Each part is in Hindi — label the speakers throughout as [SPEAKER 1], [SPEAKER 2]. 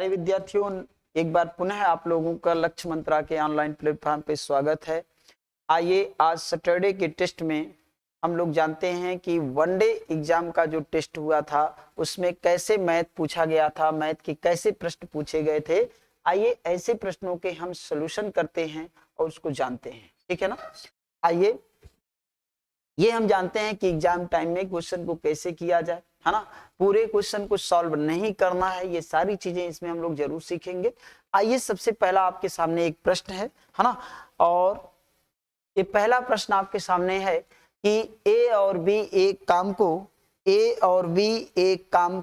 [SPEAKER 1] प्यारे विद्यार्थियों, एक बार पुनः आप लोगों का लक्ष्य मंत्रा के ऑनलाइन प्लेटफॉर्म पे स्वागत है। आइए आज सैटरडे के टेस्ट में हम लोग जानते हैं कि वनडे एग्जाम का जो टेस्ट हुआ था उसमें कैसे मैथ पूछा गया था, मैथ के कैसे प्रश्न पूछे गए थे। आइए ऐसे प्रश्नों के हम सॉल्यूशन करते हैं और उसको जानते हैं, ठीक है ना। आइए ये हम जानते हैं कि एग्जाम टाइम में क्वेश्चन को कैसे किया जाए, है ना। पूरे क्वेश्चन को सॉल्व नहीं करना है, ये सारी चीजें इसमें हम लोग जरूर सीखेंगे। आइए सबसे पहला आपके सामने एक प्रश्न है ना, और ये पहला प्रश्न आपके सामने है कि ए और बी एक काम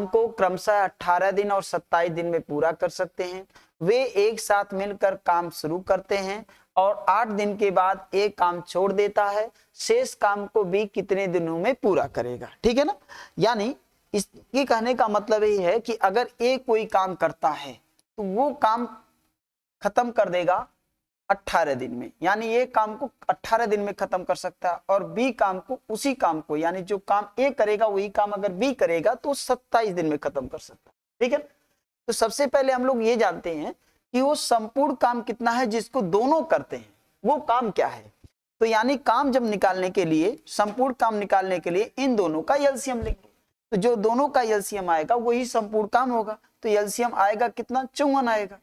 [SPEAKER 1] को क्रमशः 18 दिन और 27 दिन में पूरा कर सकते हैं। वे एक साथ मिलकर काम शुरू करते हैं और 8 दिन के बाद एक काम छोड़ देता है। शेष काम को बी कितने दिनों में पूरा करेगा, ठीक है ना। यानी इसके कहने का मतलब यही है कि अगर ए कोई काम करता है तो वो काम खत्म कर देगा 18 दिन में, यानी ये काम को 18 दिन में खत्म कर सकता है। और बी काम को, उसी काम को, यानी जो काम ए करेगा वही काम अगर बी करेगा तो 27 दिन में खत्म कर सकता है, ठीक है। तो सबसे पहले हम लोग ये जानते हैं कि वो संपूर्ण काम कितना है जिसको दोनों करते हैं, वो काम क्या है। तो यानी काम जब निकालने के लिए, संपूर्ण काम निकालने के लिए इन दोनों का एलसीएम लेंगे, तो जो दोनों का एलसीएम आएगा वही संपूर्ण काम होगा। तो एलसीएम आएगा कितना, 54 आएगा,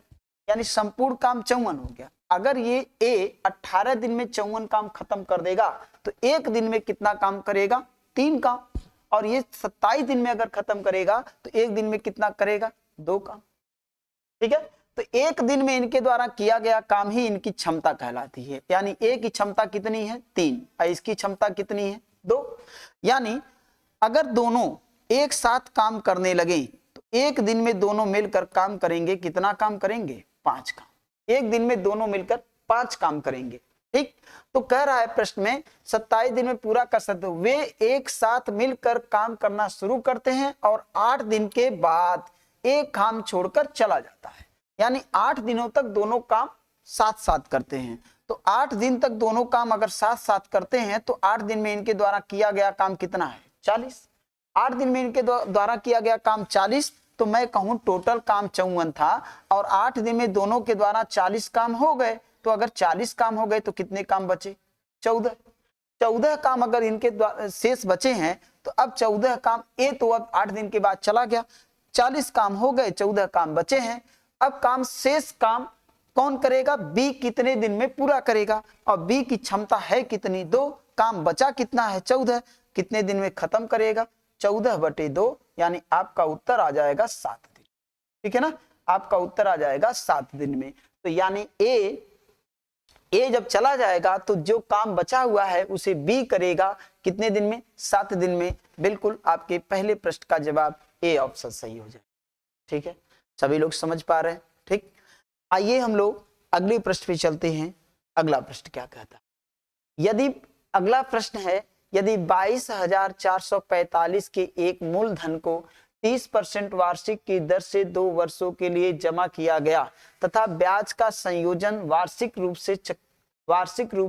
[SPEAKER 1] यानी संपूर्ण काम 54 हो गया। अगर ये ए 18 दिन में 54 काम खत्म कर देगा तो एक दिन में कितना काम करेगा, 3 काम। और ये 27 दिन में अगर खत्म करेगा तो एक दिन में कितना करेगा, 2 काम, ठीक है। तो एक दिन में इनके द्वारा किया गया काम ही इनकी क्षमता कहलाती है। यानी ए की क्षमता कितनी है, 3, और इसकी क्षमता कितनी है, 2। यानी अगर दोनों एक साथ काम करने लगे तो एक दिन में दोनों मिलकर काम करेंगे, कितना काम करेंगे, 5 काम। एक दिन में दोनों मिलकर 5 काम करेंगे, ठीक। तो कह रहा है प्रश्न में 27 दिन में पूरा कर सकते हो। वे एक साथ मिलकर काम करना शुरू करते हैं और 8 दिन के बाद एक काम छोड़कर चला जाता है। यानी 8 दिनों तक दोनों काम साथ साथ करते हैं। तो 8 दिन तक दोनों काम अगर साथ साथ करते हैं तो 8 दिन में इनके द्वारा किया गया काम कितना है, 40। 8 दिन में इनके द्वारा किया गया काम 40, तो मैं कहूं टोटल काम 54 था और 8 दिन में दोनों के द्वारा 40 काम हो गए। तो अगर 40 काम हो गए तो कितने काम बचे, 14 काम अगर इनके द्वारा शेष बचे हैं। तो अब 14 काम ए तो अब 8 दिन के बाद चला गया, 40 काम हो गए, 14 काम बचे हैं। अब काम शेष काम कौन करेगा, बी कितने दिन में पूरा करेगा। और बी की क्षमता है कितनी, 2, काम बचा कितना है, 14, कितने दिन में खत्म करेगा, 14/2, यानी आपका उत्तर आ जाएगा 7 दिन, ठीक है ना। आपका उत्तर आ जाएगा 7 दिन में। तो यानी ए जब चला जाएगा तो जो काम बचा हुआ है उसे बी करेगा कितने दिन में, 7 दिन में। बिल्कुल आपके पहले प्रश्न का जवाब ए ऑप्शन सही हो जाए, ठीक है। सभी लोग समझ पा रहे हैं, ठीक। आइए हम लोग अगले प्रश्न पे चलते हैं। अगला प्रश्न क्या कहता है, यदि अगला प्रश्न है, यदि 22,445 के एक मूलधन को 30% वार्षिक की दर से 2 वर्षों के लिए जमा किया गया तथा ब्याज का संयोजन वार्षिक रूप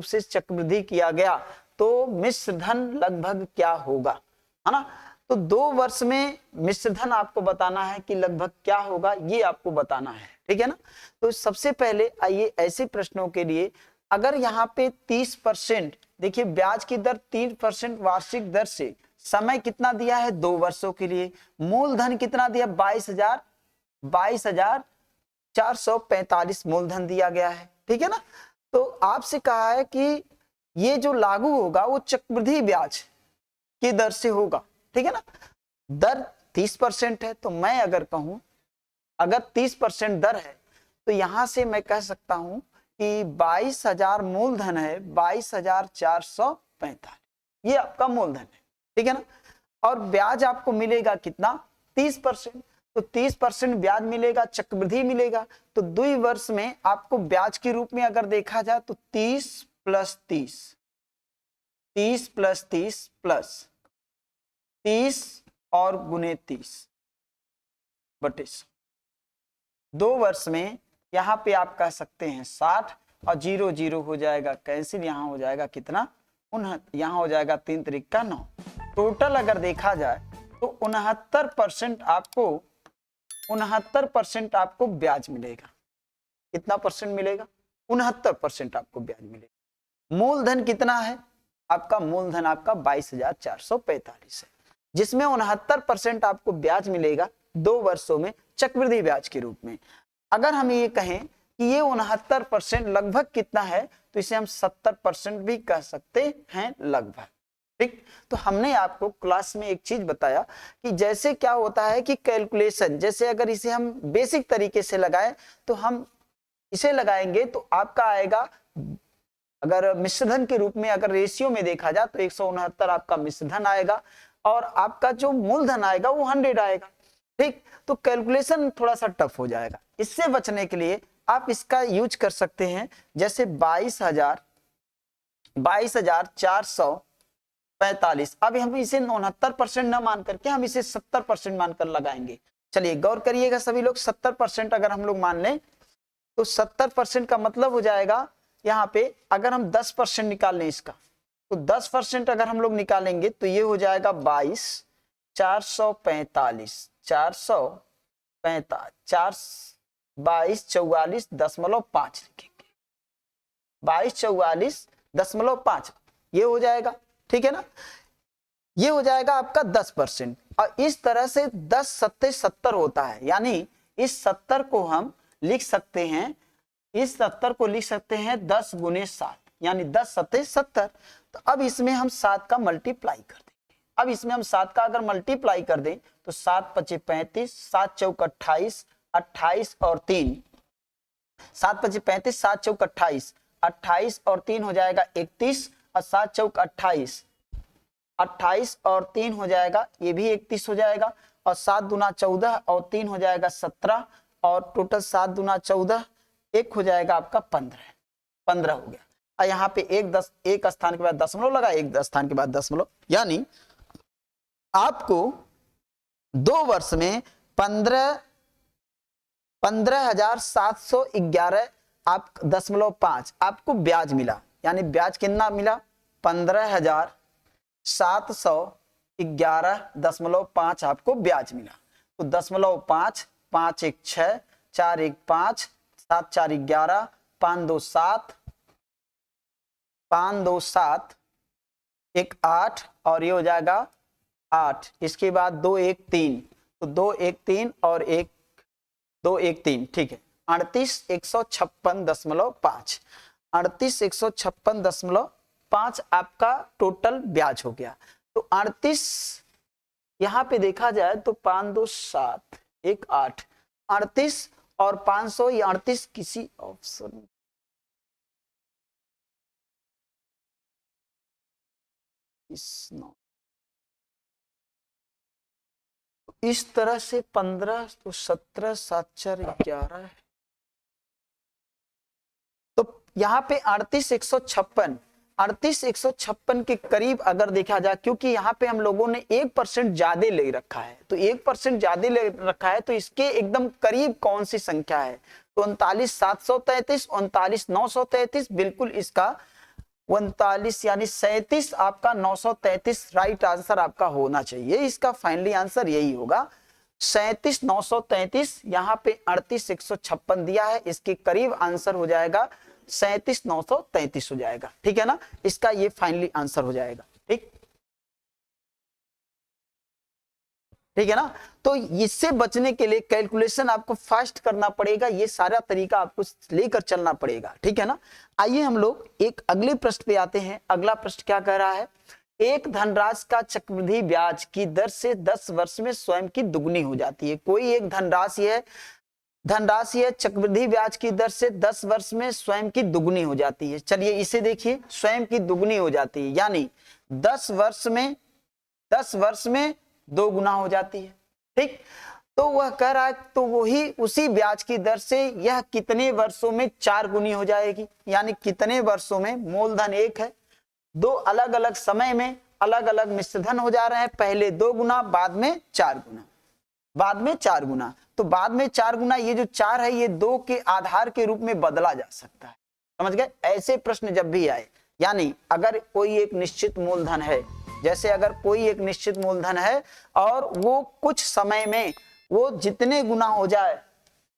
[SPEAKER 1] से चक्रवृद्धि किया गया, तो मिश्र धन लगभग क्या होगा, है ना। तो 2 वर्ष में मिश्र धन आपको बताना है कि लगभग क्या होगा, ये आपको बताना है, ठीक है ना। तो सबसे पहले आइए ऐसे प्रश्नों के लिए, अगर यहाँ पे 30%, देखिए ब्याज की दर 3% वार्षिक दर से, समय कितना दिया है, 2 वर्षों के लिए, मूलधन कितना दिया, 22,445 मूलधन दिया गया है, ठीक है ना। तो आपसे कहा है कि ये जो लागू होगा वो चक्रवृद्धि ब्याज की दर से होगा, ठीक है ना। दर 30% है, तो मैं अगर कहूं, अगर 30% दर है तो यहां से मैं कह सकता हूं कि 22,000 मूलधन है, 22,445 ये आपका मूलधन है, ठीक है ना। और ब्याज आपको मिलेगा कितना, 30%। तो 30% ब्याज मिलेगा, चक्रवृद्धि मिलेगा। तो 2 वर्ष में आपको ब्याज के रूप में अगर देखा जाए तो 30 + 30 और गुने 30/100। 2 वर्ष में यहाँ पे आप कह सकते हैं 60 और 0 0 हो जाएगा कैंसिल, यहाँ हो जाएगा कितना, यहाँ हो जाएगा 3 त्रिका 9। टोटल अगर देखा जाए तो 69% आपको 69% आपको ब्याज मिलेगा। कितना परसेंट मिलेगा? 69% आपको ब्याज मिलेगा। मूलधन कितना है आपका? मूलधन आपका 22,445 है, जिसमें 69% आपको ब्याज मिलेगा 2 वर्षों में चक्रवृद्धि ब्याज के रूप में। अगर हम ये कहें कि ये 69% लगभग कितना है, तो इसे हम 70% भी कह सकते हैं लगभग। ठीक, तो हमने आपको क्लास में एक चीज बताया कि जैसे क्या होता है कि कैलकुलेशन, जैसे अगर इसे हम बेसिक तरीके से लगाएं तो हम इसे लगाएंगे तो आपका आएगा, अगर मिश्रधन के रूप में अगर रेशियो में देखा जाए तो 169 आपका मिश्रधन आएगा और आपका जो मूलधन आएगा वो 100 आएगा। ठीक, तो कैलकुलेशन थोड़ा सा टफ हो जाएगा। इससे बचने के लिए आप इसका यूज कर सकते हैं, जैसे 22,445। अब हम इसे 69% न मान करके हम इसे 70% मानकर लगाएंगे। चलिए गौर करिएगा सभी लोग, 70% अगर हम लोग मान लें तो 70% का मतलब हो जाएगा यहाँ पे, अगर हम 10% निकाल लें इसका, तो 10% अगर हम लोग निकालेंगे तो ये हो जाएगा 22,445 22,44.5 लिखेंगे, 22,44.5 ये हो जाएगा। ठीक है ना, ये हो जाएगा आपका 10%। और इस तरह से 10 सत्ते 70 होता है, यानी इस 70 को हम लिख सकते हैं, इस 70 को लिख सकते हैं 10 गुने 7, यानी 10 सत्ते 70। तो अब इसमें हम 7 का मल्टीप्लाई कर देंगे। अब इसमें हम 7 का अगर मल्टीप्लाई कर दें तो 7 पचे 35, 7 चौक 28, 28 और 3, 7 पचे 35, 7 चौक 28, 28 और 3 हो जाएगा 31, और 7 चौक 28, 28 और 3 हो जाएगा, ये भी 31 हो जाएगा, और 7 दूना 14 और 3 हो जाएगा 17, और टोटल 7 दूना 14, एक हो जाएगा आपका 15 हो गया। और यहाँ पे एक स्थान के बाद दशमलव लगा, एक स्थान के बाद दशमलव, यानी आपको 2 वर्ष में 15,711 आप 0.5 आपको ब्याज मिला। यानी ब्याज कितना मिला? 15,711.5 आपको ब्याज मिला। तो 0.5, 5 1 6, 4 1 5, 7 4 11, 5 2 7, 5 2 7, 1 8, और ये हो जाएगा 8। इसके बाद 2 1 3, तो 2 1 3 और 1 2 1 3, ठीक है, 38,156.5, 38,156.5 आपका टोटल ब्याज हो गया। तो 38 यहां पे देखा जाए तो 5 2 7 1 8, 38 और 500, ये 38 किसी ऑप्शन इस तरह से 15 तो 17 7 4 11 है, तो यहाँ पे 38,156 के करीब अगर देखा जाए, क्योंकि यहाँ पे हम लोगों ने 1% ज्यादा ले रखा है, तो 1% ज्यादा ले रखा है, तो इसके एकदम करीब कौन सी संख्या है? तो 39,733, 39,933, बिल्कुल इसका 39 यानी 37 आपका 933 राइट आंसर आपका होना चाहिए। इसका फाइनली आंसर यही होगा 37,933। यहाँ पे 38,156 दिया है, इसके करीब आंसर हो जाएगा 37,933 हो जाएगा। ठीक है ना, इसका ये फाइनली आंसर हो जाएगा। ठीक है ना, तो इससे बचने के लिए कैलकुलेशन आपको फास्ट करना पड़ेगा, ये सारा तरीका आपको लेकर चलना पड़ेगा। ठीक है ना, आइए हम लोग एक अगले प्रश्न पे आते हैं। अगला प्रश्न क्या कह रहा है? एक धनराशि का चक्रवृद्धि ब्याज की दर से 10 वर्ष में स्वयं की दुगनी हो जाती है। कोई एक धनराशि है चक्रवृद्धि ब्याज की दर से 10 वर्ष में स्वयं की दुगनी हो जाती है। चलिए इसे देखिए, स्वयं की दुगनी हो जाती है, यानी 10 वर्ष में 2 गुना हो जाती है। ठीक, तो वह कह रहा है तो वही उसी ब्याज की दर से यह कितने वर्षों में 4 गुनी हो जाएगी? यानी कितने वर्षों में, मूलधन 1 है, 2 अलग अलग समय में अलग अलग मिश्रधन हो जा रहे हैं, पहले 2 गुना, बाद में 4 गुना, तो बाद में 4 गुना, ये जो 4 है ये 2 के आधार के रूप में बदला जा सकता है। समझ गए? ऐसे प्रश्न जब भी आए, यानी अगर कोई एक निश्चित मूलधन है, जैसे अगर कोई एक निश्चित मूलधन है और वो कुछ समय में वो जितने गुना हो जाए,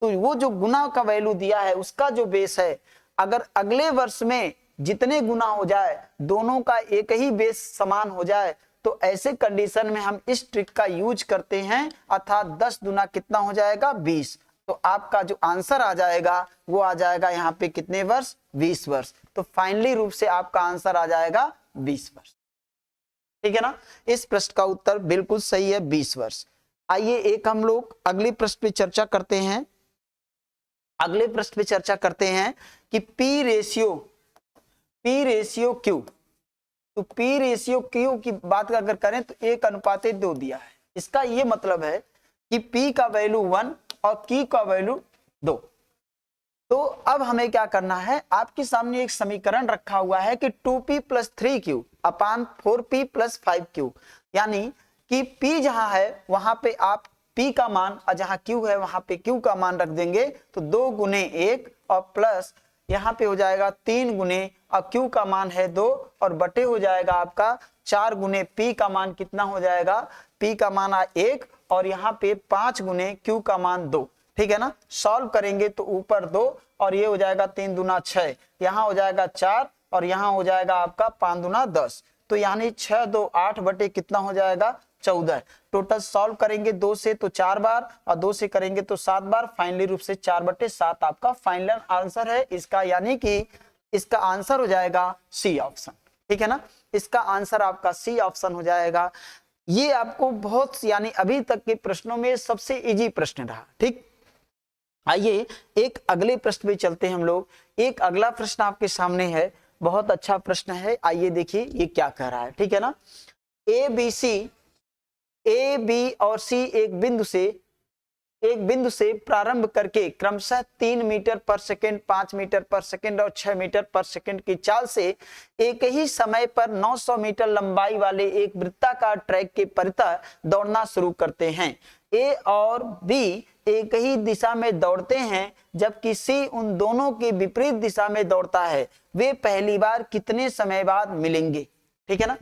[SPEAKER 1] तो वो जो गुना का वैल्यू दिया है उसका जो बेस है, अगर अगले वर्ष में जितने गुना हो जाए, दोनों का एक ही बेस समान हो जाए, तो ऐसे कंडीशन में हम इस ट्रिक का यूज करते हैं, अर्थात 10 गुना कितना हो जाएगा 20। तो आपका जो आंसर आ जाएगा वो आ जाएगा यहाँ पे कितने वर्ष, 20 वर्ष। तो फाइनली रूप से आपका आंसर आ जाएगा 20 वर्ष। ठीक है ना, इस प्रश्न का उत्तर बिल्कुल सही है, 20 वर्ष। आइए एक हम लोग अगले प्रश्न पे चर्चा करते हैं। अगले प्रश्न पे चर्चा करते हैं कि पी रेशियो क्यू। तो पी रेशियो क्यू की बात अगर करें तो 1:2 दिया है। इसका ये मतलब है कि पी का वैल्यू 1 और क्यू का वैल्यू 2। तो अब हमें क्या करना है, आपके सामने एक समीकरण रखा हुआ है कि 2p + 3q अपान 4p + 5q, यानी कि p जहां है वहां पे आप p का मान और जहां q है वहां पे q का मान रख देंगे, तो 2 गुने 1 और प्लस यहाँ पे हो जाएगा 3 गुने, और q का मान है 2 और बटे हो जाएगा आपका 4 गुने p का मान कितना हो जाएगा, p का मान 1 और यहाँ पे 5 गुने q का मान 2। ठीक है ना, सॉल्व करेंगे तो ऊपर 2 और ये हो जाएगा 3 दूना 6, यहाँ हो जाएगा 4 और यहाँ हो जाएगा आपका 5 दूना 10। तो यानी 6 2 8 बटे कितना हो जाएगा 14। टोटल सॉल्व करेंगे 2 से तो 4 बार और 2 से करेंगे तो 7 बार, फाइनली रूप से 4/7 आपका फाइनल आंसर है इसका, यानी कि इसका आंसर हो जाएगा सी ऑप्शन। ठीक है ना, इसका आंसर आपका सी ऑप्शन हो जाएगा। ये आपको बहुत, यानी अभी तक के प्रश्नों में सबसे इजी प्रश्न रहा। ठीक, आइए एक अगले प्रश्न पे चलते हैं हम लोग। एक अगला प्रश्न आपके सामने है, बहुत अच्छा प्रश्न है। आइए देखिए ये क्या कह रहा है। ठीक है ना, ए बी और सी एक बिंदु से प्रारंभ करके क्रमशः 3 मीटर पर सेकंड, 5 मीटर पर सेकंड और 6 मीटर पर सेकंड की चाल से एक ही समय पर 900 मीटर लंबाई वाले एक वृत्ताकार ट्रैक के परितः दौड़ना शुरू करते हैं। ए और बी एक ही दिशा में दौड़ते हैं, जबकि सी उन दोनों की विपरीत दिशा में दौड़ता है। वे पहली बार कितने समय बाद मिलेंगे? ठीक है ना,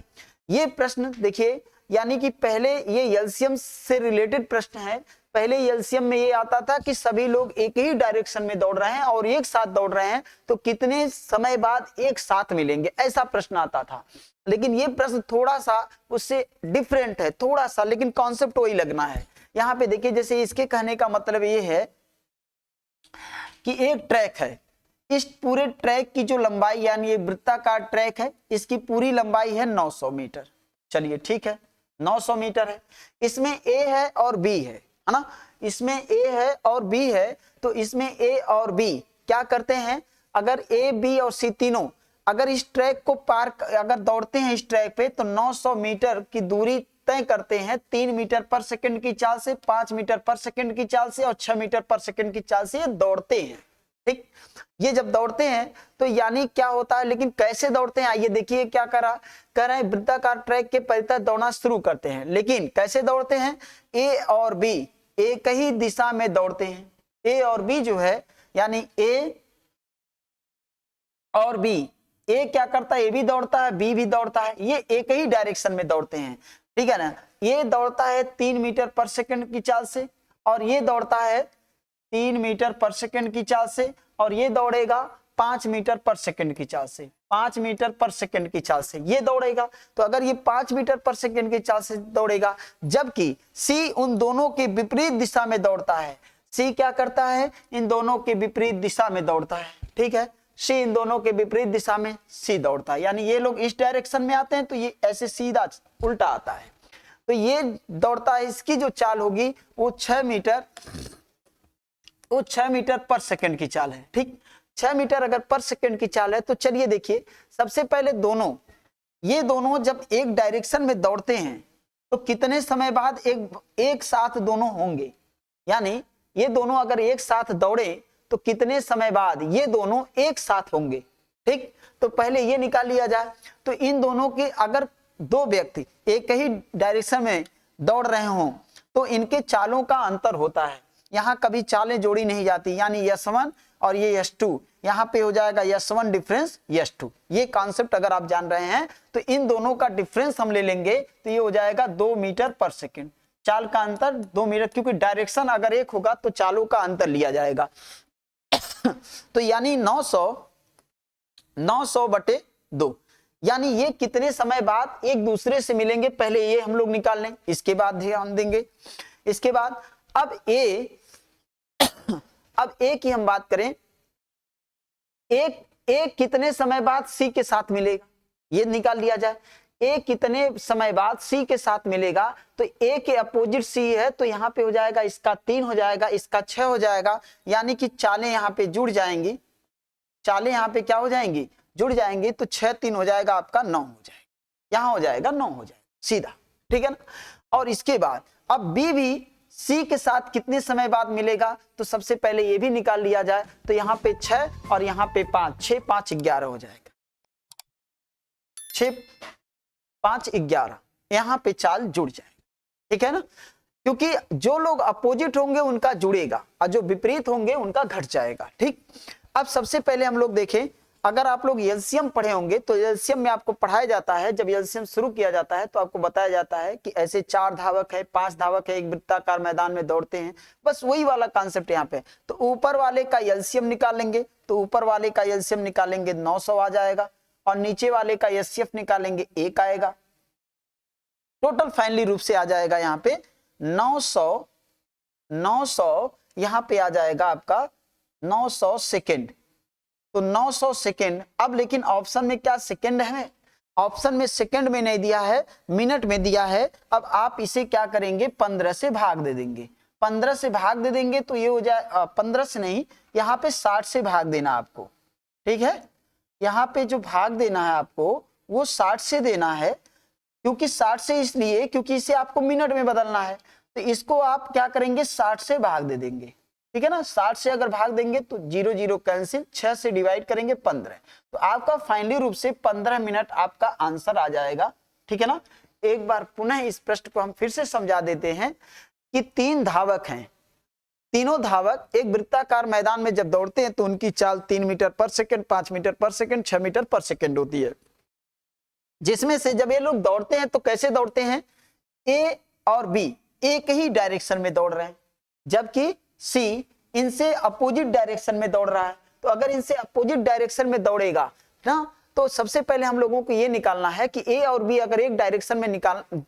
[SPEAKER 1] ये प्रश्न देखिए, यानी कि पहले ये एलसीएम से रिलेटेड प्रश्न है। पहले एलसीएम में ये आता था कि सभी लोग एक ही डायरेक्शन में दौड़ रहे हैं और एक साथ दौड़ रहे हैं, तो कितने समय बाद एक साथ मिलेंगे, ऐसा प्रश्न आता था। लेकिन ये प्रश्न थोड़ा सा उससे डिफरेंट है, थोड़ा सा, लेकिन कॉन्सेप्ट वही लगना है। यहाँ पे देखिए, जैसे इसके कहने का मतलब ये है कि एक ट्रैक है, इस पूरे ट्रैक की जो लंबाई, यानी ये वृत्ताकार ट्रैक है, इसकी पूरी लंबाई है 900 मीटर। चलिए ठीक है, 900 मीटर है। इसमें ए है और बी है ना, इसमें ए है और बी है। तो इसमें ए और बी क्या करते हैं, अगर ए बी और सी तीनों अगर इस ट्रैक को पार अगर दौड़ते हैं इस ट्रैक पे, तो 900 मीटर की दूरी तय करते हैं 3 मीटर पर सेकंड की चाल से, 5 मीटर पर सेकंड की चाल से और 6 मीटर पर सेकंड की चाल से ये दौड़ते हैं। ठीक, ये जब दौड़ते हैं तो यानी क्या होता है, लेकिन कैसे दौड़ते हैं आइए देखिए क्या कह रहे हैं, वृत्ताकार ट्रैक के परितः दौड़ना शुरू करते हैं। लेकिन कैसे दौड़ते हैं, ए और बी एक ही दिशा में दौड़ते हैं। ए और बी जो है, यानी ए और बी, ए क्या करता है, ए भी दौड़ता है, बी भी दौड़ता है, ये एक ही डायरेक्शन में दौड़ते हैं। ठीक है ना, ये दौड़ता है 3 मीटर पर सेकंड की चाल से और ये दौड़ता है 3 मीटर पर सेकंड की चाल से, और ये दौड़ेगा 5 मीटर पर सेकंड की चाल से, 5 मीटर पर सेकंड की चाल से ये दौड़ेगा। तो अगर ये 5 मीटर पर सेकंड की चाल से दौड़ेगा, जबकि सी उन दोनों के विपरीत दिशा में दौड़ता है। सी क्या करता है, इन दोनों के विपरीत दिशा में दौड़ता है। ठीक है, सी इन दोनों के विपरीत दिशा में सी दौड़ता है, यानी ये लोग इस डायरेक्शन में आते हैं तो ये ऐसे सीधा उल्टा आता है। तो ये दौड़ता है, इसकी जो चाल होगी वो 6 मीटर पर सेकंड की चाल है। ठीक, 6 मीटर अगर पर सेकंड की चाल है, तो चलिए देखिए, सबसे पहले ये दोनों जब एक डायरेक्शन में दौड़ते हैं तो कितने समय बाद एक साथ दोनों होंगे, यानी ये दोनों अगर एक साथ दौड़े तो कितने समय बाद ये दोनों एक साथ होंगे। ठीक, तो पहले ये निकाल लिया जाए। तो इन दोनों के अगर दो व्यक्ति एक ही डायरेक्शन में दौड़ रहे हों तो इनके चालों का अंतर होता है, यहाँ कभी चालें जोड़ी नहीं जाती, यानी S1 और ये S2, यहाँ पे हो जाएगा S1 डिफरेंस S2। ये कॉन्सेप्ट अगर आप जान रहे हैं तो इन दोनों का डिफरेंस हम ले लेंगे तो ये हो जाएगा 2 मीटर पर सेकंड। चाल का अंतर 2 मीटर, क्योंकि डायरेक्शन अगर एक होगा तो चालों का अंतर लिया जाएगा। तो यानी 900 बटे 2, यानी ये कितने समय बाद एक दूसरे से मिलेंगे, पहले ये हम लोग निकाल लें, इसके बाद ध्यान देंगे। इसके बाद अब ए की हम बात करें, एक कितने समय बाद सी के साथ मिलेगा, ये निकाल लिया जाए। ए कितने समय बाद सी के साथ मिलेगा, तो ए के अपोजिट सी है, तो यहाँ पे हो जाएगा इसका 3 हो जाएगा, इसका 6 हो जाएगा, यानी कि चालें यहाँ पे जुड़ जाएंगी, चालें यहाँ पे क्या हो जाएंगी, जुड़ जाएंगी, तो 6 3 हो जाएगा आपका 9 हो जाएगा, यहाँ हो जाएगा 9 हो जाएगा सीधा, ठीक है ना। और इसके बाद अब बी भी सी के साथ कितने समय बाद मिलेगा, तो सबसे पहले ये भी निकाल लिया जाए, तो यहाँ पे 6 और यहाँ पे 5, 6 5 11 हो जाएगा, 6 5 11, यहाँ पे चाल जुड़ जाएगी, ठीक है ना, क्योंकि जो लोग अपोजिट होंगे उनका जुड़ेगा और जो विपरीत होंगे उनका घट जाएगा, ठीक। अब सबसे पहले हम लोग देखें, अगर आप लोग एलसीएम पढ़े होंगे तो एलसीएम में आपको पढ़ाया जाता है, जब एलसीएम शुरू किया जाता है तो आपको बताया जाता है कि ऐसे 4 धावक है, 5 धावक है, एक वृत्ताकार मैदान में दौड़ते हैं, बस वही वाला कॉन्सेप्ट यहाँ पे। तो ऊपर वाले का एलसीएम निकालेंगे, तो ऊपर वाले का एलसीएम निकालेंगे 900 आ जाएगा, और नीचे वाले का एचसीएफ निकालेंगे 1 आएगा, टोटल फाइनली रूप से आ जाएगा यहाँ पे 900 यहाँ पे आ जाएगा आपका 900 सेकेंड, तो 900 सेकेंड। अब लेकिन ऑप्शन में क्या सेकेंड है, ऑप्शन में सेकेंड में नहीं दिया है, मिनट में दिया है। अब आप इसे क्या करेंगे, 15 से भाग दे देंगे, 15 से भाग दे देंगे तो ये हो जाए 15 से नहीं, यहाँ पे 60 से भाग देना आपको, ठीक है। यहाँ पे जो भाग देना है आपको वो 60 से देना है, क्योंकि 60 से इसलिए क्योंकि इसे आपको मिनट में बदलना है, तो इसको आप क्या करेंगे 60 से भाग दे देंगे, ठीक है ना। 60 से अगर भाग देंगे तो 0 0 कैंसिल, 6 से डिवाइड करेंगे 15, तो आपका फाइनली रूप से 15 मिनट आपका आंसर आ जाएगा, ठीक है ना। एक बार पुनः इस प्रश्न को हम फिर से समझा देते हैं कि 3 धावक हैं, तीनों धावक एक वृत्ताकार मैदान में जब दौड़ते हैं तो उनकी चाल 3 मीटर पर सेकंड, 5 मीटर पर सेकंड, 6 मीटर पर सेकंड होती है, जिसमें से जब ये लोग दौड़ते हैं तो कैसे दौड़ते हैं, ए और बी एक ही डायरेक्शन में दौड़ रहे हैं, जबकि सी इनसे अपोजिट डायरेक्शन में दौड़ रहा है। तो अगर इनसे अपोजिट डायरेक्शन में दौड़ेगा ना, तो सबसे पहले हम लोगों को ये निकालना है कि ए और बी अगर एक डायरेक्शन में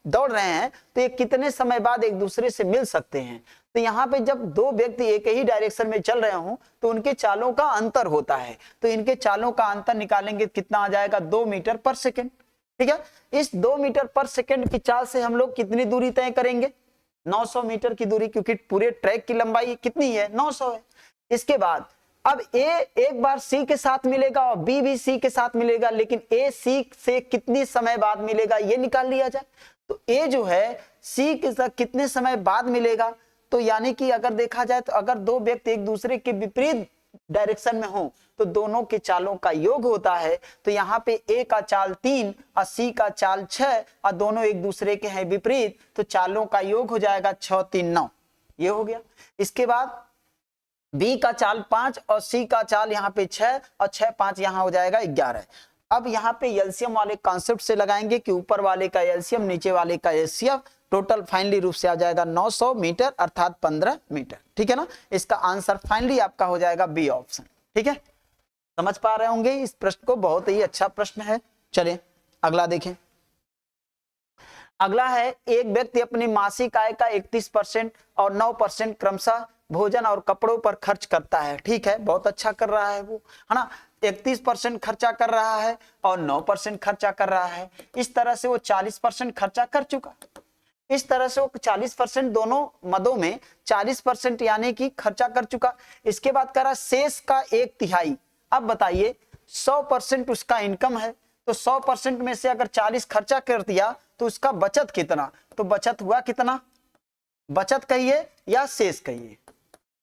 [SPEAKER 1] दौड़ रहे हैं तो ये कितने समय बाद एक दूसरे से मिल सकते हैं। तो यहाँ पे जब 2 व्यक्ति एक ही डायरेक्शन में चल रहे हों तो उनके चालों का अंतर होता है, तो इनके चालों का अंतर निकालेंगे, कितना आ जाएगा 2 मीटर पर सेकेंड, ठीक है। इस 2 मीटर पर सेकेंड की चाल से हम लोग कितनी दूरी तय करेंगे, 900 मीटर की दूरी, क्योंकि पूरे ट्रैक की लंबाई कितनी है 900 है। इसके बाद अब ए एक बार सी के साथ मिलेगा और बी भी सी के साथ मिलेगा, लेकिन ए सी से कितनी समय बाद मिलेगा ये निकाल लिया जाए। तो ए जो है सी के साथ कितने समय बाद मिलेगा, तो यानी कि अगर देखा जाए तो अगर 2 व्यक्ति एक दूसरे के विपरीत डायरेक्शन में हो तो दोनों के चालों का योग होता है। तो यहाँ पे ए का चाल 3 और सी का चाल 6 और दोनों एक दूसरे के हैं विपरीत, तो चालों का योग हो जाएगा 6 3 9, ये हो गया। इसके बाद बी का चाल 5 और सी का चाल यहाँ पे 6 और 6 5 यहाँ हो जाएगा 11। अब यहाँ पे एलसीएम वाले कॉन्सेप्ट से लगाएंगे कि ऊपर वाले का एलसीएम नीचे वाले का एचसीएफ, टोटल फाइनली रूप से आ जाएगा 900 मीटर अर्थात 15 मीटर, ठीक है ना। इसका आंसर फाइनली आपका हो जाएगा बी ऑप्शन, ठीक है। समझ पा रहे होंगे इस प्रश्न को, बहुत ही अच्छा प्रश्न है। चलिए अगला देखें। अगला है, एक व्यक्ति अपनी मासिक आय का 31% और 9% क्रमशः भोजन और कपड़ों पर खर्च करता है, ठीक है, बहुत अच्छा कर रहा है वो, है ना। 31% खर्चा कर रहा है और 9% खर्चा कर रहा है, इस तरह से वो 40% खर्चा कर चुका। इस तरह से वो 40% दोनों मदों में 40% यानी कि खर्चा कर चुका। इसके बाद करा शेष का 1/3। अब बताइए 100% उसका इनकम है, तो 100% में से अगर 40 खर्चा कर दिया तो उसका बचत कितना, तो बचत हुआ कितना, बचत कहिए या शेष कहिए,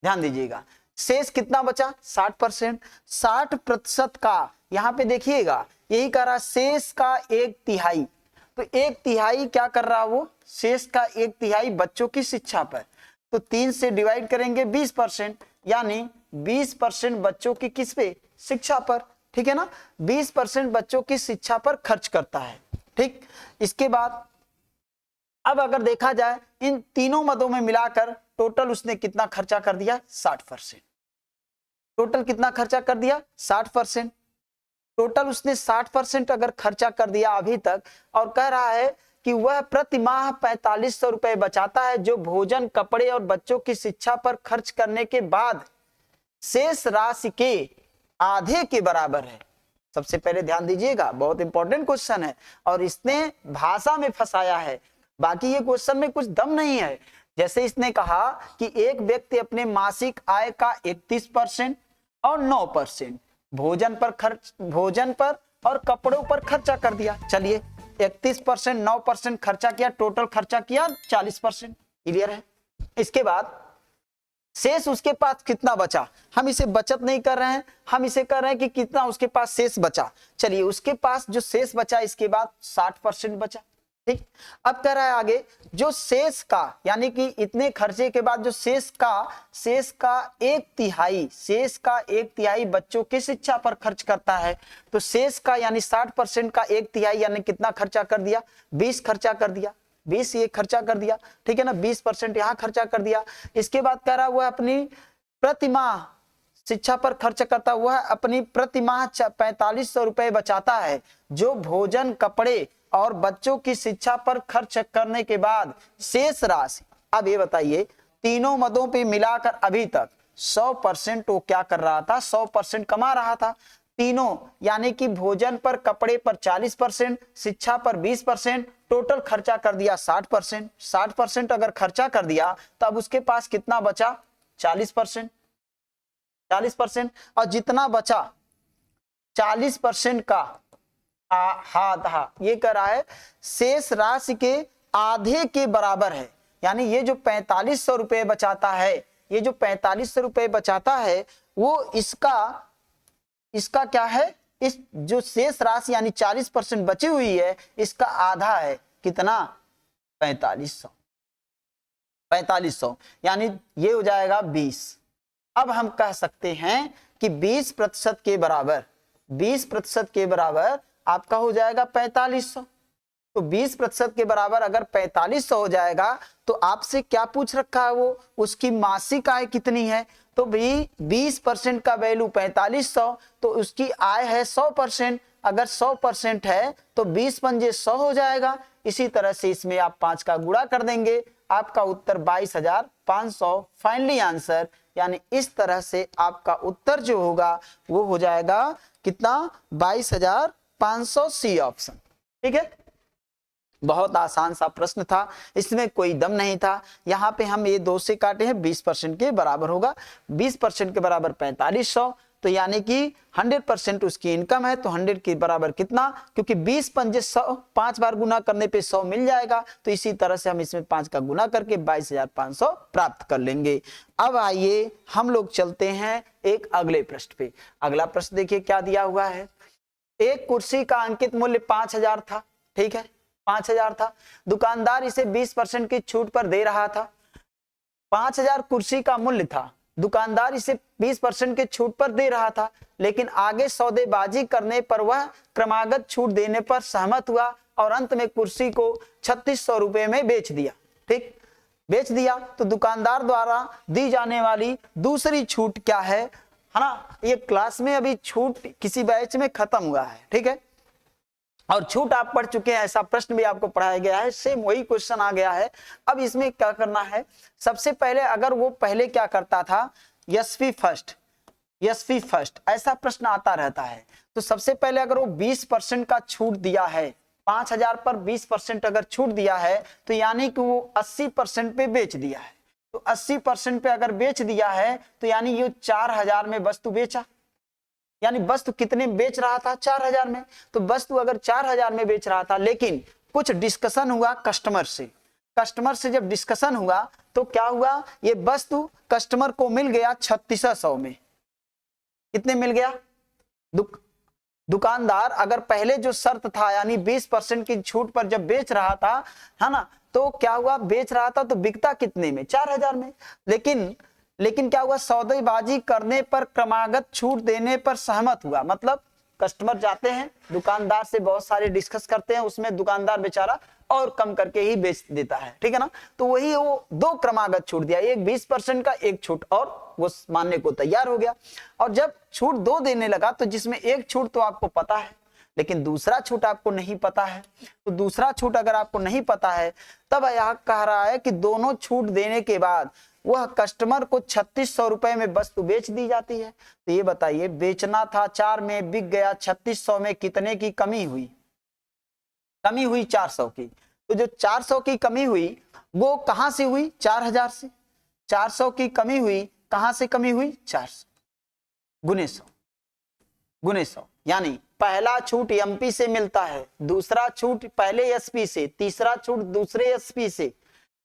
[SPEAKER 1] ध्यान दीजिएगा। शेष कितना बचा 60%, 60% का यहाँ पे देखिएगा यही कर रहा, शेष का 1/3, तो 1/3 क्या कर रहा वो, शेष का 1/3 बच्चों की शिक्षा पर, तो 3 से डिवाइड करेंगे 20%, यानी 20% बच्चों की किस पे, शिक्षा पर, ठीक है ना। 20% बच्चों की शिक्षा पर खर्च करता है, ठीक। इसके बाद अब अगर देखा जाए इन तीनों मदों में मिलाकर टोटल उसने कितना खर्चा कर दिया, 60%। टोटल कितना खर्चा कर दिया, 60%। टोटल उसने 60% अगर खर्चा कर दिया अभी तक, और कह रहा है कि वह प्रति माह 4500 रुपए बचाता है, जो भोजन, कपड़े और बच्चों की शिक्षा पर खर्च करने के बाद शेष राशि के आधे के बराबर है। सबसे पहले ध्यान दीजिएगा, बहुत इंपॉर्टेंट क्वेश्चन है और इसने भाषा में फंसाया है, बाकी ये क्वेश्चन में कुछ दम नहीं है। जैसे इसने कहा कि एक व्यक्ति अपने मासिक आय का 31% और 9% भोजन पर और कपड़ों पर खर्चा कर दिया। चलिए 31%, 9% खर्चा किया, टोटल खर्चा किया 40%। क्लियर है। इसके बाद शेष उसके पास कितना बचा, हम इसे बचत नहीं कर रहे हैं, हम इसे कर रहे हैं कि कितना उसके पास शेष बचा। चलिए उसके पास जो शेष बचा, इसके बाद 60% बचा। ठीक, अब कह रहा है आगे जो शेष का, यानी कि इतने खर्चे के बाद जो शेष का एक तिहाई बच्चों की शिक्षा पर खर्च करता है। तो शेष का यानी 60% का एक तिहाई यानी कितना खर्चा कर दिया, 20 खर्चा कर दिया, 20 ये खर्चा कर दिया। ठीक है ना, 20% यहाँ खर्चा कर दिया। इसके बाद कह रहा है वह अपनी प्रतिमाह शिक्षा पर खर्च करता हुआ अपनी प्रतिमाह 4500 रुपए बचाता है, जो भोजन, कपड़े और बच्चों की शिक्षा पर खर्च करने के बाद शेष राशि। अब ये बताइए तीनों मदों पे मिलाकर अभी तक 100% वो क्या कर रहा था, 100% कमा रहा था। तीनों यानी कि भोजन पर, कपड़े पर 40%, शिक्षा पर 20%, टोटल खर्चा कर दिया 60%। 60% अगर खर्चा कर दिया तब उसके पास कितना बचा, 40%। 40% और जितना बचा 40% का आधा, ये कह रहा है शेष राशि के आधे के बराबर है। यानी ये जो 4500 रुपए बचाता है, ये जो 4500 रुपए बचाता है वो इसका क्या है, इस जो शेष राशि यानी 40% बची हुई है इसका आधा है। कितना, 4500 यानी ये हो जाएगा 20। अब हम कह सकते हैं कि 20% के बराबर आपका हो जाएगा 4500। तो 20% के बराबर अगर 4500 हो जाएगा तो आपसे क्या पूछ रखा है, वो उसकी मासिक आय कितनी है। तो भी 20% का वैल्यू 4500, तो उसकी आय है 100%। अगर 100% है तो 20 पंजे 100 हो जाएगा। इसी तरह से इसमें आप 5 का गुणा कर देंगे, आपका उत्तर 22,500 फाइनली आंसर। यानी इस तरह से आपका उत्तर जो होगा वो हो जाएगा कितना, 22,500, सी ऑप्शन। ठीक है, बहुत आसान सा प्रश्न था, इसमें कोई दम नहीं था। यहाँ पे हम ये 2 से काटे हैं, 20% के बराबर होगा। 20% के बराबर 4500, तो यानी कि 100% उसकी इनकम है। तो 100 के बराबर कितना, क्योंकि 20 पंजे 100, 5 बार गुना करने पे 100 मिल जाएगा। तो इसी तरह से हम इसमें 5 का गुना करके 22,500 प्राप्त कर लेंगे। अब आइए हम लोग चलते हैं एक अगले प्रश्न पे। अगला प्रश्न देखिए क्या दिया हुआ है। एक कुर्सी का अंकित मूल्य 5000 था। ठीक है, 5000 था। दुकानदार इसे 20% की छूट पर दे रहा था। 5000 कुर्सी का मूल्य था, दुकानदार इसे 20% की छूट पर दे रहा था, लेकिन आगे सौदेबाजी करने पर वह क्रमागत छूट देने पर सहमत हुआ और अंत में कुर्सी को 3600 रुपए में बेच दिया। ठीक, बेच दिया। तो दुकानदार द्वारा दी जाने वाली दूसरी छूट क्या है ना। ये क्लास में अभी छूट किसी बैच में खत्म हुआ है। ठीक है, और छूट आप पढ़ चुके हैं, ऐसा प्रश्न भी आपको पढ़ाया गया है, सेम वही क्वेश्चन आ गया है। अब इसमें क्या करना है, सबसे पहले अगर वो पहले क्या करता था, यशवी फर्स्ट ऐसा प्रश्न आता रहता है। तो सबसे पहले अगर वो 20% का छूट दिया है, 5000 पर 20% अगर छूट दिया है, तो यानी कि वो 80% पे बेच दिया है। तो 80% पे अगर बेच दिया है तो यानी ये 4000 में वस्तु बेचा। यानी वस्तु कितने बेच रहा था, 4000 में। तो वस्तु अगर 4000 में बेच रहा था, लेकिन कुछ डिस्कशन हुआ कस्टमर से जब डिस्कशन हुआ तो क्या हुआ, ये वस्तु कस्टमर को मिल गया 3600 में। कितने मिल गया, दुकानदार अगर पहले जो शर्त था यानी 20% की छूट पर जब बेच रहा था, है ना, तो क्या हुआ, बेच रहा था तो बिकता कितने में, 4000 में। लेकिन क्या हुआ, सौदेबाजी करने पर क्रमागत छूट देने पर सहमत हुआ। मतलब कस्टमर जाते हैं दुकानदार से बहुत सारे डिस्कस करते हैं, उसमें दुकानदार बेचारा और कम करके ही बेच देता है, ठीक है ना। तो वही वो दो क्रमागत छूट दिया, एक 20% का, एक छूट, और वो मानने को तैयार हो गया। और जब छूट दो देने लगा तो जिसमें एक छूट तो आपको पता है लेकिन दूसरा छूट आपको नहीं पता है, तो दूसरा छूट अगर आपको नहीं पता है तब यह कह रहा है कि दोनों छूट देने के बाद वह कस्टमर को 3600 रुपए में वस्तु बेच दी जाती है। तो ये बताइए, बेचना था 4 में, बिक गया 3600 में, कितने की कमी हुई? कमी हुई 400 की। तो जो 400 की कमी हुई वो कहां से हुई? 4000 से। 400 की कमी हुई, कहां से कमी हुई? 400 गुने 100 गुने 100, यानी पहला छूट एमपी से मिलता है, दूसरा छूट पहले एसपी से, तीसरा छूट दूसरे एसपी से,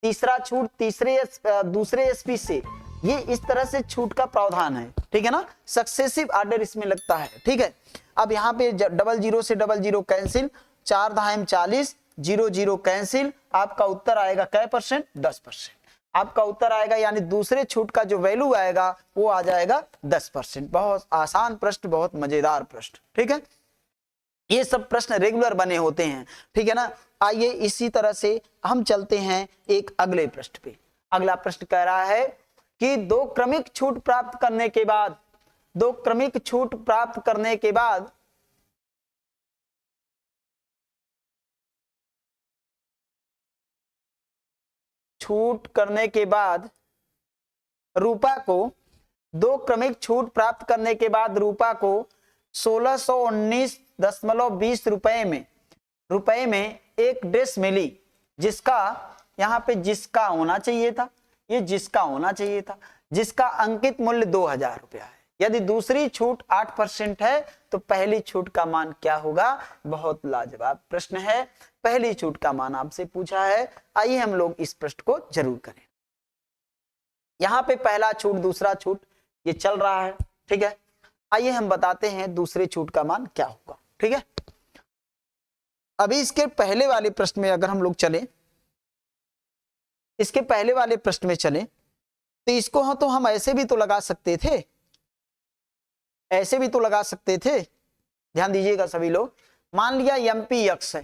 [SPEAKER 1] तीसरा छूट दूसरे एसपी से। ये इस तरह से छूट का प्रावधान है, ठीक है ना। सक्सेसिव ऑर्डर इसमें लगता है, ठीक है। अब यहाँ पे 00 से 00 कैंसिल, 4 दाहिम 40, 00 कैंसिल, आपका उत्तर आएगा कै %? 10%। आपका उत्तर आएगा, यानी दूसरे छूट का जो वैल्यू आएगा वो आ जाएगा 10%। बहुत आसान प्रश्न, बहुत मजेदार प्रश्न, ठीक है। ये सब प्रश्न रेगुलर बने होते हैं, ठीक है ना। आइए इसी तरह से हम चलते हैं एक अगले प्रश्न पे। अगला प्रश्न कह रहा है कि दो क्रमिक छूट प्राप्त करने के बाद, दो क्रमिक छूट प्राप्त करने के बाद छूट करने के बाद रूपा को, दो क्रमिक छूट प्राप्त करने के बाद रूपा को 1619.20 रुपए में एक ड्रेस मिली, जिसका, यहाँ पे जिसका होना चाहिए था, ये जिसका होना चाहिए था, जिसका अंकित मूल्य 2000 रुपया है। यदि दूसरी छूट 8% है तो पहली छूट का मान क्या होगा? बहुत लाजवाब प्रश्न है, पहली छूट का मान आपसे पूछा है। आइए हम लोग इस प्रश्न को जरूर करें। यहाँ पे पहला छूट दूसरा छूट ये चल रहा है, ठीक है। आइए हम बताते हैं दूसरे छूट का मान क्या होगा, ठीक है। अभी इसके पहले वाले प्रश्न में अगर हम लोग चले, इसके पहले वाले प्रश्न में चले तो इसको तो हम ऐसे भी तो लगा सकते थे, ऐसे भी तो लगा सकते थे। ध्यान दीजिएगा सभी लोग। मान लिया एमपी एक्स है,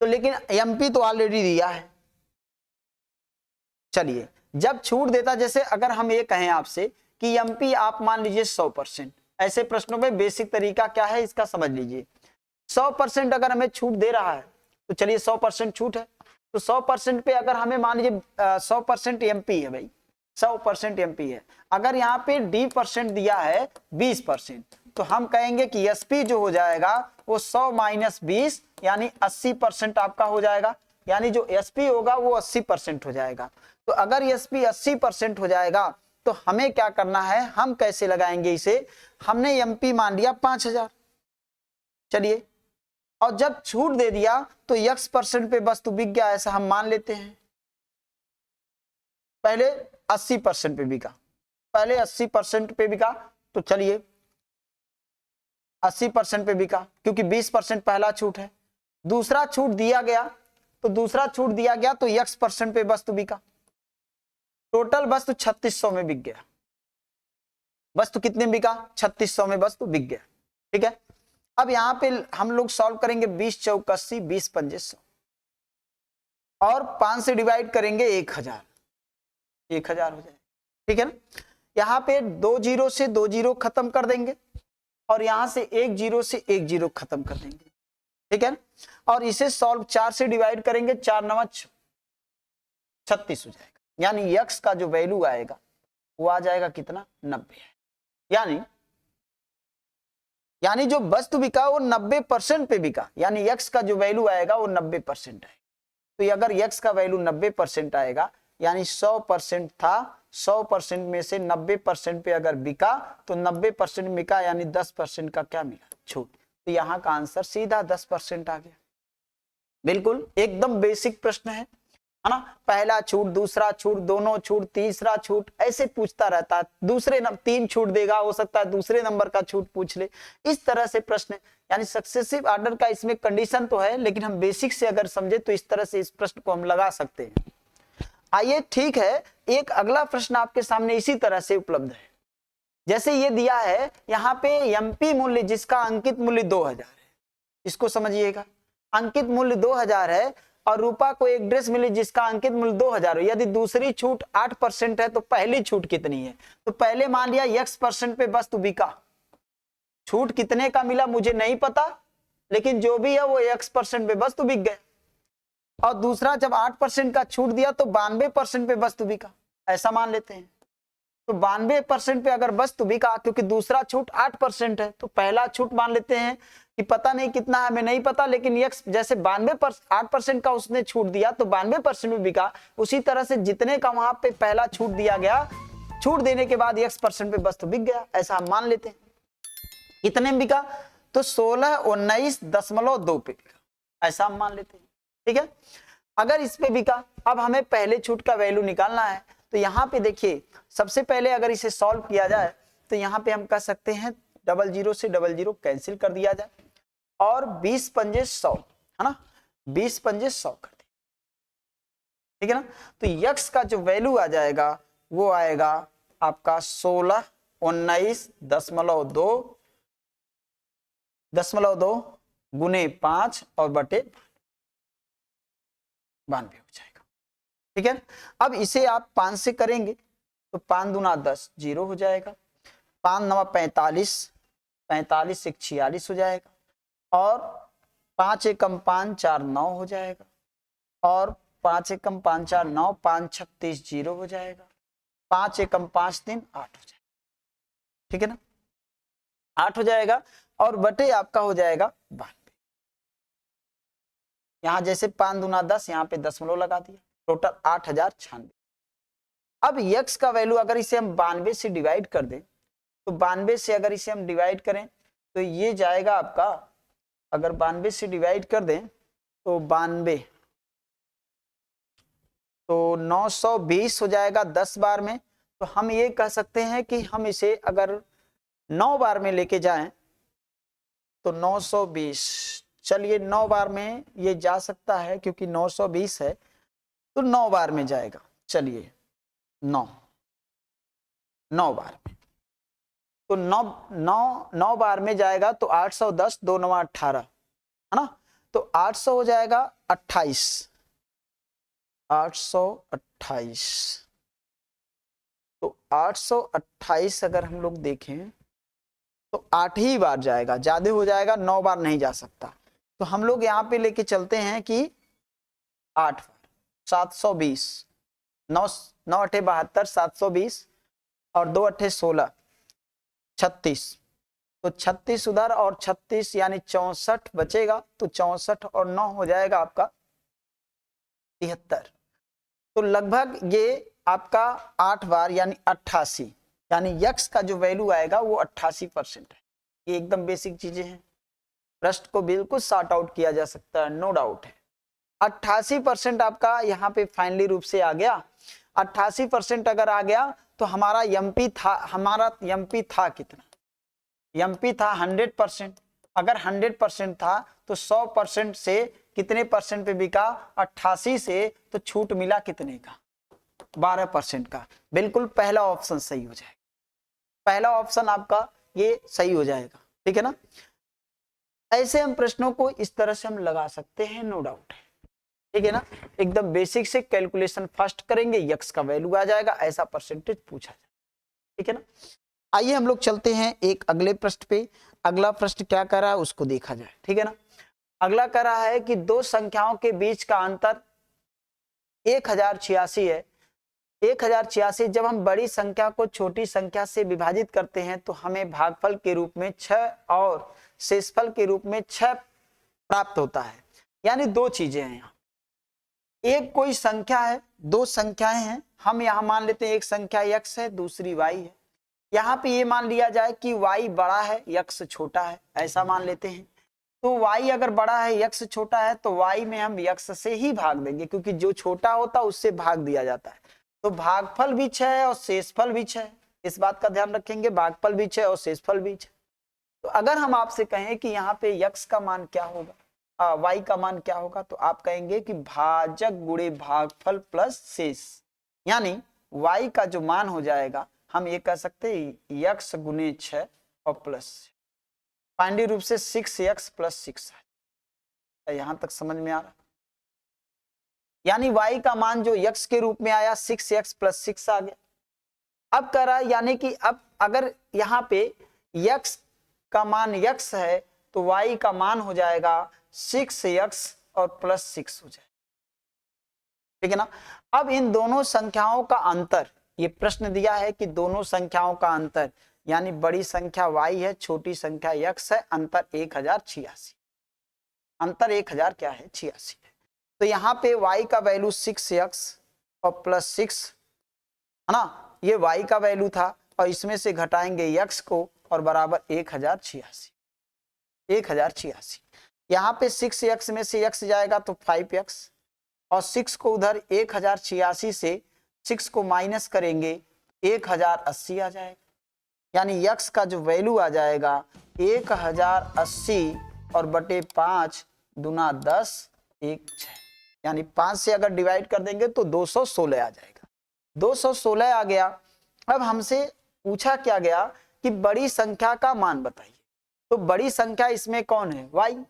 [SPEAKER 1] तो लेकिन एमपी तो ऑलरेडी दिया है। चलिए, जब छूट देता, जैसे अगर हम ये कहें आपसे कि एमपी आप मान लीजिए 100%, ऐसे प्रश्नों में बेसिक तरीका क्या है इसका समझ लीजिए। 100% अगर हमें छूट दे रहा है तो चलिए 100% छूट है, तो 100% पे अगर हमें मान लीजिए 100% एमपी है भाई, 100% एमपी है। अगर यहाँ पे डी% दिया है 20%, तो हम कहेंगे कि एसपी जो हो जाएगा वो 100 - 20 यानी 80% आपका हो जाएगा, यानी जो एसपी होगा वो 80% हो जाएगा। तो अगर एसपी 80% हो जाएगा तो हमें क्या करना है, हम कैसे लगाएंगे इसे? हमने एमपी मान लिया 5000, चलिए, और जब छूट दे दिया तो x% पे वस्तु बिक गया, ऐसा हम मान लेते हैं। पहले 80% पे बिका, पहले 80% पे बिका, तो चलिए 80% पे बिका, क्योंकि 20% पहला छूट है। दूसरा छूट दिया गया, तो दूसरा छूट दिया गया तो x% पे वस्तु बिका, टोटल वस्तु 3600 में बिक गया। वस्तु कितने में बिका? 3600 में वस्तु बिक गया, ठीक है। अब यहां पे हम लोग सॉल्व करेंगे 20 चौक 80, 20 पंजे 100, और 5 से डिवाइड करेंगे 1000, 1000 हो जाए, ठीक है ना। यहाँ पे 2 0 से 2 0 खत्म कर देंगे, और यहां से 1 0 से 1 0 खत्म कर देंगे, ठीक है। और इसे सॉल्व 4 से डिवाइड करेंगे, 4 9 36 हो जाएगा, यानी x का जो वैल्यू आएगा वो आ जाएगा कितना? 90 है। यानी जो वस्तु बिका वो 90% पे बिका, यानी x का जो वैल्यू आएगा वो 90% है। तो अगर x का वैल्यू 90% आएगा, यानी 100% था, 100% में से 90% पे अगर बिका तो 90% बिका, यानी 10% का क्या मिला? छूट। तो यहाँ का आंसर सीधा 10% आ गया। बिल्कुल एकदम बेसिक प्रश्न है ना। पहला छूट, दूसरा छूट, दोनों छूट, तीसरा छूट, ऐसे पूछता रहता है। दूसरे 3 छूट देगा, हो सकता है दूसरे नंबर का छूट पूछ ले, इस तरह से प्रश्न। यानी सक्सेसिव ऑर्डर का इसमें कंडीशन तो है, लेकिन हम बेसिक से अगर समझे तो इस तरह से इस प्रश्न को हम लगा सकते हैं। आइए ठीक है, एक अगला प्रश्न आपके सामने इसी तरह से उपलब्ध है। जैसे ये दिया है यहाँ पे एमपी मूल्य जिसका अंकित मूल्य 2000 है, इसको समझिएगा, अंकित मूल्य 2000 है और रूपा को एक ड्रेस मिली जिसका अंकित मूल्य 2000 है। यदि दूसरी छूट 8% है तो पहली छूट कितनी है? तो पहले मान लिया x% पे वस्तु बिका, छूट कितने का मिला मुझे नहीं पता, लेकिन जो भी है वो x% पे वस्तु बिक गया। और दूसरा जब 8% का छूट दिया तो 92% पे वस्तु बिका, ऐसा मान लेते हैं। तो 92% पे अगर वस्तु बिका, क्योंकि दूसरा छूट 8% है, तो पहला छूट मान लेते हैं कि पता नहीं कितना है, हमें नहीं पता, लेकिन x जैसे 8% का उसने छूट दिया तो 92% में बिका, उसी तरह से जितने का वहां पे पहला छूट दिया गया, छूट देने के बाद x% पे वस्तु बिक गया, ऐसा हम मान लेते हैं। कितने में बिका? तो 1619.2 पे बिका, ऐसा हम मान लेते हैं। ठीक है, अगर इस पे बिका, अब हमें पहले छूट का वैल्यू निकालना है। तो यहाँ पे देखिए, सबसे पहले अगर इसे सॉल्व किया जाए तो यहाँ पे हम कह सकते हैं 00 से 00 कैंसिल कर दिया जाए और 20 पंजे 100, है ना, 20 पंजे 100 कर दिया, ठीक है ना। तो यक्स का जो वैल्यू आ जाएगा वो आएगा आपका 1619.2 गुने 5 और बटे 92 हो जाएगा। ठीक है, अब इसे आप 5 से करेंगे तो 5 दूना 10, 0 हो जाएगा, 5 नवा 45, 45 से 46 हो जाएगा और 5 एकम 5 4 9 हो जाएगा और 5 एकम 5 4 9, 5 36 0 हो जाएगा, 5 एकम 5 3 8 हो जाएगा। ठीक है ना, 8 हो जाएगा और बटे आपका हो जाएगा 92। यहां जैसे 5 दूना 10, यहाँ पे दशमलव लगा दिया, टोटल 8096। अब यक्स का वैल्यू अगर इसे हम 92 से डिवाइड कर दें तो 92 से अगर इसे हम डिवाइड करें तो ये जाएगा आपका, अगर 92 से डिवाइड कर दें तो 92 तो 920 हो जाएगा 10 बार में। तो हम ये कह सकते हैं कि हम इसे अगर 9 बार में लेके जाएं तो 920, चलिए 9 बार में ये जा सकता है क्योंकि 920 है तो 9 बार में जाएगा, चलिए 9 बार में, तो 9 बार में जाएगा तो 810, 2 9 18, है ना, तो 800 हो जाएगा 28, 828। तो 828 अगर हम लोग देखें तो 8 ही बार जाएगा, ज्यादा हो जाएगा, 9 बार नहीं जा सकता। तो हम लोग यहाँ पे लेके चलते हैं कि 8 बार, 720, 9 8 72, 720 और 2 8 16, 36, तो 36 उधर और 36 यानी 64 बचेगा, तो 64 और 9 हो जाएगा आपका 73। तो लगभग ये आपका 8 बार यानी 88, यानी यक्स का जो वैल्यू आएगा वो 88% है। ये एकदम बेसिक चीजें हैं, प्रश्न को बिल्कुल सॉर्ट आउट किया जा सकता है, नो डाउट है। 88% आपका यहाँ पे फाइनली रूप से आ गया। 88% अगर आ गया तो हमारा एमपी था कितना? एमपी था 100%। अगर 100% था तो 100% से कितने परसेंट पे बिका? 88 से, तो छूट मिला कितने का? 12% का। बिल्कुल पहला ऑप्शन सही हो जाएगा, पहला ऑप्शन आपका ये सही हो जाएगा। ठीक है ना, ऐसे हम प्रश्नों को इस तरह से हम लगा सकते हैं, नो डाउट है। ठीक है ना, एकदम बेसिक से कैलकुलेशन फर्स्ट करेंगे, यक्स का वैल्यू आ जाएगा, ऐसा परसेंटेज पूछा जाए। ठीक है ना, आइए हम लोग चलते हैं एक अगले प्रश्न पे। अगला प्रश्न क्या कर रहा है उसको देखा जाए। ठीक है ना, अगला कर रहा है कि दो संख्याओं के बीच का अंतर 1086 है। 1086 जब हम बड़ी संख्या को छोटी संख्या से विभाजित करते हैं तो हमें भागफल के रूप में 6 और शेषफल के रूप में 6 प्राप्त होता है। यानी दो चीजें हैं यहाँ, एक कोई संख्या है, दो संख्याएं हैं, हम यहाँ मान लेते हैं एक संख्या x है, दूसरी y है। यहाँ पे ये मान लिया जाए कि y बड़ा है, x छोटा है, ऐसा मान लेते हैं। तो y अगर बड़ा है, x छोटा है, तो y में हम x से ही भाग देंगे, क्योंकि जो छोटा होता है उससे भाग दिया जाता है। तो भागफल भी 6 है और शेषफल भी 6 है, इस बात का ध्यान रखेंगे, भागफल भी 6 और शेषफल भी 6। तो अगर हम आपसे कहें कि यहाँ पे x का मान क्या होगा, y का मान क्या होगा, तो आप कहेंगे कि भाजक गुणे भागफल प्लस शेष, यानी y का जो मान हो जाएगा हम ये कह सकते हैं x गुने 6 और प्लस फाइनली रूप से 6x प्लस 6 है। यहां तक समझ में आ रहा? यानी y का मान जो x के रूप में आया 6x प्लस 6 आ गया। अब कह रहा है यानी कि अब अगर यहाँ पे x का मान x है तो y का मान हो जाएगा 6x और प्लस 6 हो जाएगा, ठीक है ना। अब इन दोनों संख्याओं का अंतर, ये प्रश्न दिया है कि दोनों संख्याओं का अंतर, यानी बड़ी संख्या y है, छोटी संख्या x है, अंतर 1086, अंतर 1000 क्या है 86 है। तो यहाँ पे y का वैल्यू 6x और प्लस 6 है ना, ये y का वैल्यू था और इसमें से घटाएंगे x को और बराबर 1086, 1086। यहाँ पे 6x में से x जाएगा तो 5x और 6 को उधर 1086 से 6 को माइनस करेंगे 1080 आ जाएगा, यानी x का जो वैल्यू आ जाएगा 1080 और बटे 5 दूना 10 1 6, यानी 5 से अगर डिवाइड कर देंगे तो 216 आ जाएगा, 216 आ गया। अब हमसे पूछा क्या गया कि बड़ी संख्या का मान बताइए, तो बड़ी संख्या इसमें कौन है y,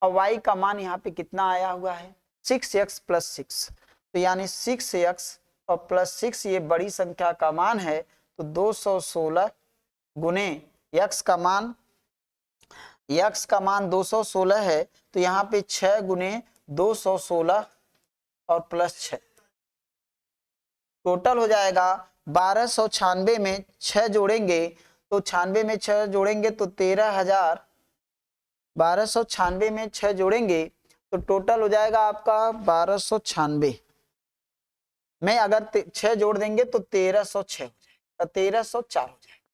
[SPEAKER 1] और y का मान यहाँ पे कितना आया हुआ है 6x प्लस 6, तो यानी 6x और प्लस 6 ये बड़ी संख्या का मान है, तो 216 गुने x का मान 216 है, तो यहाँ पे 6 गुने 216 और प्लस 6 टोटल हो जाएगा 1296 में 6 जोड़ेंगे तो 96 में 6 जोड़ेंगे तो 13,000, 1296 में 6 जोड़ेंगे तो टोटल हो जाएगा आपका 1296 में अगर 6 जोड़ देंगे तो 1306 हो जाएगा, 1304 हो जाएगा,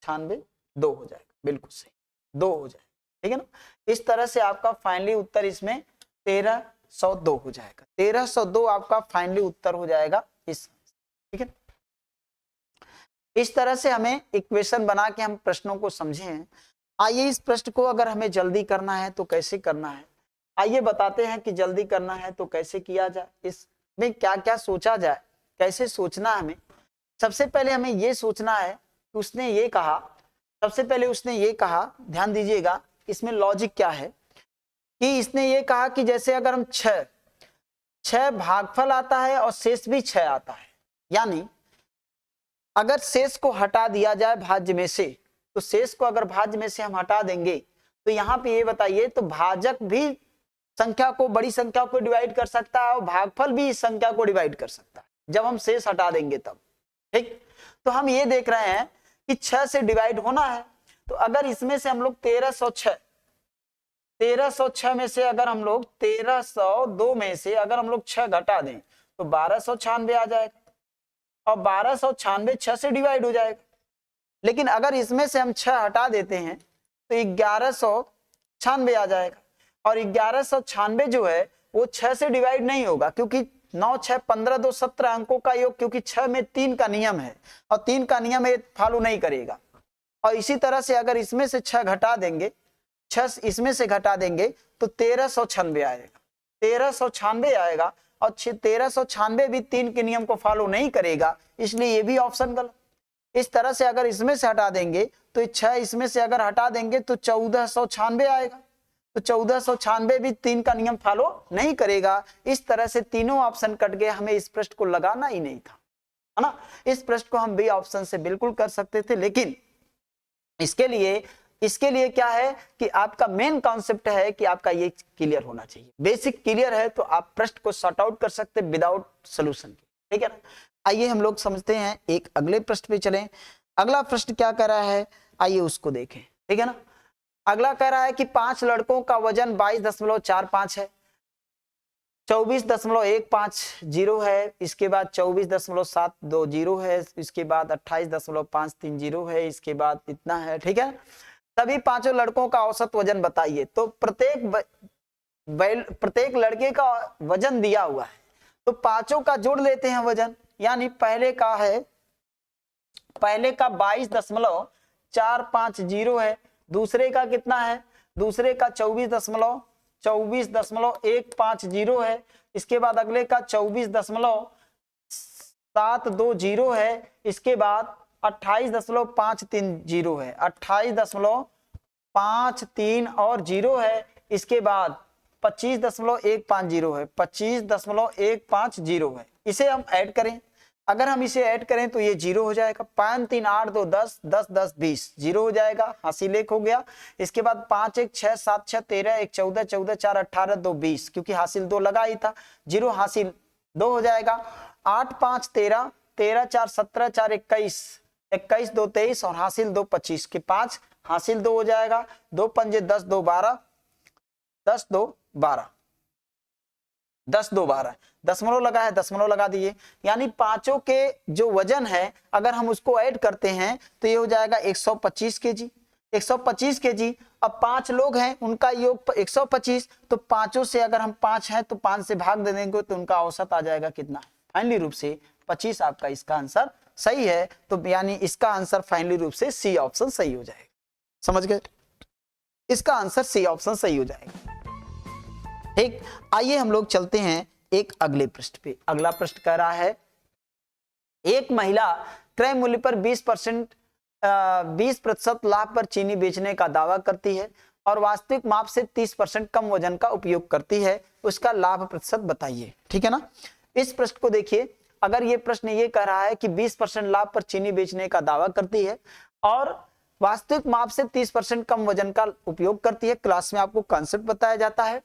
[SPEAKER 1] 96 2 हो जाएगा, बिल्कुल सही 2 हो जाएगा, ठीक है ना। इस तरह से आपका फाइनली उत्तर इसमें 1302 हो जाएगा, 1302 आपका फाइनली उत्तर हो जाएगा इस, ठीक है। इस तरह से हमें इक्वेशन बना के हम प्रश्नों को समझे हैं। आइए इस प्रश्न को अगर हमें जल्दी करना है तो कैसे करना है, आइए बताते हैं कि जल्दी करना है तो कैसे किया जाए, इसमें क्या क्या सोचा जाए, कैसे सोचना है हमें। सबसे पहले हमें ये सोचना है कि उसने ये कहा, सबसे पहले उसने ये कहा, ध्यान दीजिएगा इसमें लॉजिक क्या है कि इसने ये कहा कि जैसे अगर हम 6 भागफल आता है और शेष भी 6 आता है, यानी अगर शेष को हटा दिया जाए भाज्य में से, तो शेष को अगर भाज्य में से हम हटा देंगे तो यहाँ पे ये बताइए तो भाजक भी संख्या को, बड़ी संख्या को डिवाइड कर सकता है और भागफल भी इस संख्या को डिवाइड कर सकता है जब हम शेष हटा देंगे तब, ठीक। तो हम ये देख रहे हैं कि 6 से डिवाइड होना है, तो अगर इसमें से हम लोग 1306 में से अगर हम लोग 1302 में से अगर हम लोग 6 घटा दें तो 1296 आ जाएगा और 1296 6 से डिवाइड हो जाएगा। लेकिन अगर इसमें से हम 6 हटा देते हैं तो 1196 आ जाएगा और 1196 जो है वो 6 से डिवाइड नहीं होगा, क्योंकि 9 6 15 2 17 अंकों का योग, क्योंकि 6 में 3 का नियम है और 3 का नियम ये फॉलो नहीं करेगा। और इसी तरह से अगर इसमें से 6 घटा देंगे, 6 इसमें से घटा देंगे तो 1396 आएगा, 1396 आएगा और 1396 भी 3 के नियम को फॉलो नहीं करेगा, इसलिए ये भी ऑप्शन गलत। इस तरह से अगर इसमें से हटा देंगे तो 6 इसमें से अगर हटा देंगे तो 1496 आएगा, तो 1496 भी 3 का नियम फॉलो नहीं करेगा। इस तरह से तीनों ऑप्शन कट गए, हमें इस प्रश्न को लगाना ही नहीं था, है ना। इस प्रश्न को हम बी ऑप्शन से बिल्कुल कर सकते थे, लेकिन इसके लिए क्या है कि आपका मेन कॉन्सेप्ट है कि आपका ये क्लियर होना चाहिए, बेसिक क्लियर है तो आप प्रश्न को सॉर्ट आउट कर सकते विदाउट सॉल्यूशन के, ठीक है ना। आइए हम लोग समझते हैं, एक अगले प्रश्न पे चलें। अगला प्रश्न क्या कर रहा है, आइए उसको देखें, ठीक है ना। अगला कह रहा है कि 5 लड़कों का वजन 22.45 है, 24.150 है, इसके बाद 24.720 है, इसके बाद 28.530 है, इसके बाद इतना है, ठीक है। सभी 5 लड़कों का औसत वजन बताइए। तो प्रत्येक लड़के का वजन दिया हुआ है, तो 5 का जोड़ लेते हैं वजन, यानी पहले का 22.450 है, दूसरे का कितना है, दूसरे का 24.150 है, इसके बाद अगले का 720 है, इसके बाद 28.530 है, 28.53 और 0 है, इसके बाद 25.150 है, 25.150 है। इसे हम ऐड करें, अगर हम इसे ऐड करें तो ये 0 हो जाएगा। 5 3 8 2 10 10 10 20 0 हो जाएगा, हासिल 1 हो गया। इसके बाद 5 1 6 7 6 13 1 14 14 4 18 2 20, क्योंकि हासिल 2 लगा ही था, 0 हासिल 2 हो जाएगा। 8 5 13 13 4 17 4 21 21 2 23 और हासिल 2 25 के 5 हासिल 2 हो जाएगा। 2 पंजे 10 2 12 10 2 12 10 2 12 दशमलव लगा है, दशमलव लगा दिए। यानी पांचों के जो वजन है अगर हम उसको ऐड करते हैं तो ये हो जाएगा 125 केजी। 125 केजी। अब 5 लोग हैं, उनका योग 125, तो पांचों से अगर हम 5 हैं तो 5 से भाग दे देंगे तो उनका औसत आ जाएगा कितना, फाइनली रूप से 25। आपका इसका आंसर सही है, तो यानी इसका आंसर फाइनली रूप से सी ऑप्शन सही हो जाएगा। समझ गए, इसका आंसर सी ऑप्शन सही हो जाएगा। ठीक, आइए हम लोग चलते हैं एक अगले पृष्ठ पे। अगला पृष्ठ कह रहा है एक महिला क्रय मूल्य पर 20% लाभ पर चीनी बेचने का दावा करती है और वास्तविक माप से 30% कम वजन का उपयोग करती है, उसका लाभ प्रतिशत बताइए। ठीक है ना। इस प्रश्न को देखिए, अगर ये प्रश्न ये कह रहा है कि 20% लाभ पर चीनी बेचने का दावा करती है और वास्तविक माप से 30% कम वजन का उपयोग करती है। क्लास में आपको कॉन्सेप्ट बताया जाता है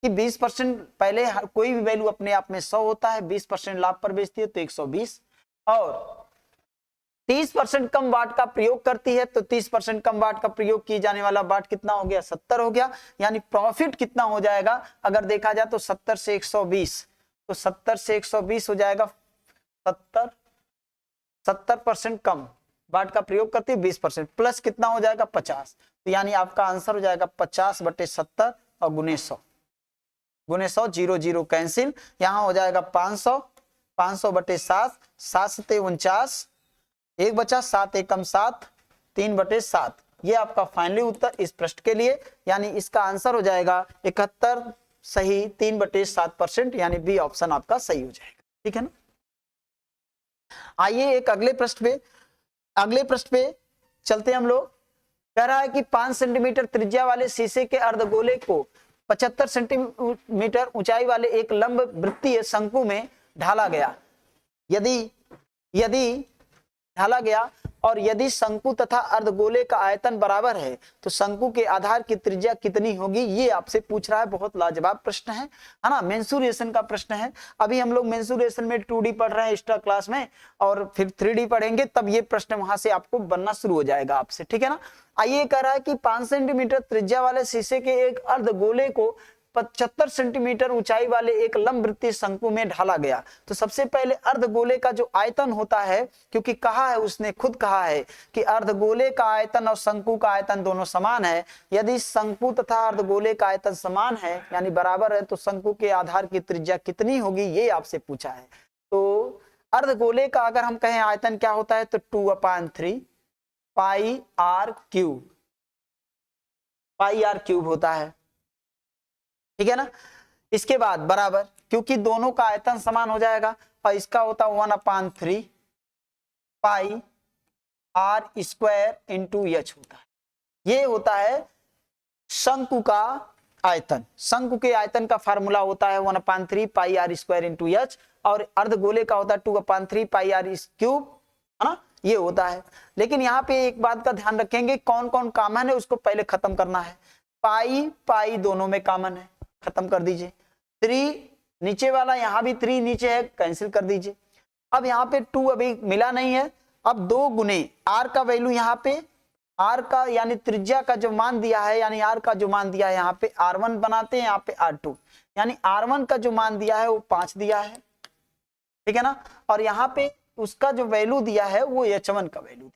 [SPEAKER 1] कि 20% पहले कोई भी वैल्यू अपने आप में 100 होता है, 20% लाभ पर बेचती है तो 120, और 30% कम वाट का प्रयोग करती है तो 30% कम वाट का प्रयोग किए जाने वाला वाट कितना हो गया, 70 हो गया। यानी प्रॉफिट कितना हो जाएगा अगर देखा जाए तो 70 से 120, तो 70 से 120 हो जाएगा 70% कम वाट का प्रयोग करती है 20%, प्लस कितना हो जाएगा 50, तो यानी आपका आंसर हो जाएगा 50/70 और गुने 100, 0 0 कैंसिल, यहां हो जाएगा 500, 500/7, 7 7 49, 1 बचा, 7 एकम 7, 3/7। ये आपका फाइनली उत्तर इस प्रश्न के लिए, यानी इसका आंसर हो जाएगा 71 सही 3/7%, यानी बी ऑप्शन आपका सही हो जाएगा। ठीक है ना। आइए एक अगले प्रश्न पे चलते हम लोग। कह रहा है कि 5 सेंटीमीटर त्रिज्या वाले शीशे के अर्धगोले को 75 सेंटीमीटर ऊंचाई वाले एक लंब वृत्तीय शंकु में ढाला गया। यदि ढाला गया और यदि शंकु तथा अर्धगोले का आयतन बराबर है तो शंकु के आधार की त्रिज्या कितनी होगी, ये आपसे पूछ रहा है। बहुत लाजवाब प्रश्न है ना, मेंसुरेशन का प्रश्न है। अभी हम लोग मेंसुरेशन में 2D पढ़ रहे हैं एक्स्ट्रा क्लास में, और फिर 3D पढ़ेंगे, तब ये प्रश्न वहां से आपको बनना शुरू हो जाएगा आपसे। ठीक है ना। आइए कह रहा है कि 5 सेंटीमीटर त्रिज्या वाले शीशे के एक अर्धगोले को 75 सेंटीमीटर ऊंचाई वाले एक लंब वृत्तीय शंकु में ढाला गया। तो सबसे पहले अर्धगोले का जो आयतन होता है, क्योंकि कहा है, उसने खुद कहा है कि अर्धगोले का आयतन और शंकु का आयतन दोनों समान है। यदि शंकु तथा अर्धगोले का आयतन समान है यानी बराबर है, तो शंकु के आधार की त्रिज्या कितनी होगी, ये आपसे पूछा है। तो अर्धगोले का अगर हम कहें आयतन क्या होता है तो 2/3 पाई आर क्यूब होता है। ठीक है ना। इसके बाद बराबर, क्योंकि दोनों का आयतन समान हो जाएगा, और इसका होता है 1/3 पाई आर स्क्वायर इंटू एच होता है। ये होता है शंकु का आयतन। शंकु के आयतन का फार्मूला होता है 1/3 पाई आर स्क्वायर इंटू एच, और अर्धगोले का होता है 2/3 पाई आर क्यूब, है ना, ये होता है। लेकिन यहाँ पे एक बात का ध्यान रखेंगे, कौन कौन कॉमन है उसको पहले खत्म करना है। पाई दोनों में कॉमन है, खत्म कर दीजिए। 3 नीचे वाला, यहां भी 3 नीचे है, कैंसिल कर दीजिए। अब यहाँ पे 2 अभी मिला नहीं है, अब 2 गुने आर का वैल्यू यहाँ पे, आर का यानी त्रिज्या का जो मान दिया है, यानी आर का जो मान दिया है यहाँ पे R1 बनाते हैं, यहाँ पे R2, यानी R1 का जो मान दिया है वो 5 दिया है। ठीक है ना। और यहाँ पे उसका जो वैल्यू दिया है वो H1 का वैल्यू,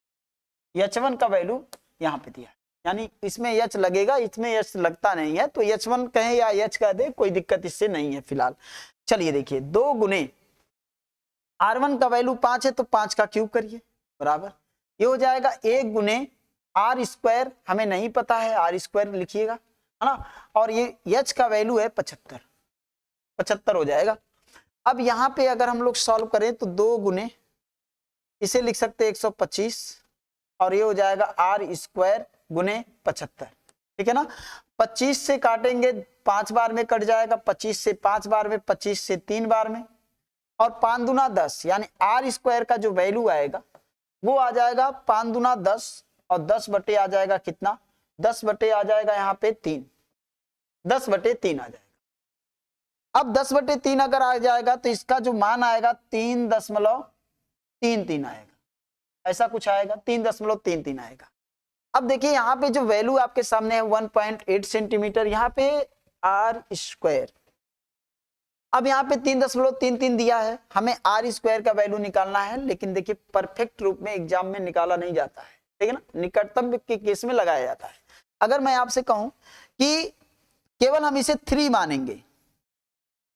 [SPEAKER 1] H1 का वैल्यू यहाँ पे दिया है, यानी इसमें H लगेगा, इसमें H लगता नहीं है, तो H1 कहें या H कह दे, कोई दिक्कत इससे नहीं है फिलहाल। चलिए देखिए, 2 गुने R1 का वैल्यू 5 है तो 5 का क्यूब करिए, बराबर ये हो जाएगा 1 गुने आर स्क्वायर, हमें नहीं पता है, आर स्क्वायर लिखिएगा, है ना, और ये H का वैल्यू है 75 हो जाएगा। अब यहाँ पे अगर हम लोग सॉल्व करें तो 2 गुने, इसे लिख सकते हैं 125 और ये हो जाएगा आर स्क्वायर गुने 75, ठीक है ना। 25 से काटेंगे 5 बार में कट जाएगा, 25 से 5 बार में, 25 से 3 बार में, और 5 दूना 10, यानी आर स्क्वायर का जो वैल्यू आएगा वो आ जाएगा 5 दूना 10 और 10 बटे आ जाएगा कितना, 10 बटे आ जाएगा यहाँ पे 3, 10 बटे 3 आ जाएगा। अब 10 बटे 3 अगर आ जाएगा तो इसका जो मान आएगा 3.33 आएगा, ऐसा कुछ आएगा, 3.33 आएगा। अब देखिए यहाँ पे जो वैल्यू आपके सामने है 1.8 सेंटीमीटर, यहाँ पे आर स्क्वायर, अब यहाँ पे 3.33 दिया है, हमें आर स्क्वायर का वैल्यू निकालना है, लेकिन देखिए परफेक्ट रूप में एग्जाम में निकाला नहीं जाता है, ठीक है ना, निकटतम के केस में लगाया जाता है। अगर मैं आपसे कहूं कि केवल हम इसे 3 मानेंगे,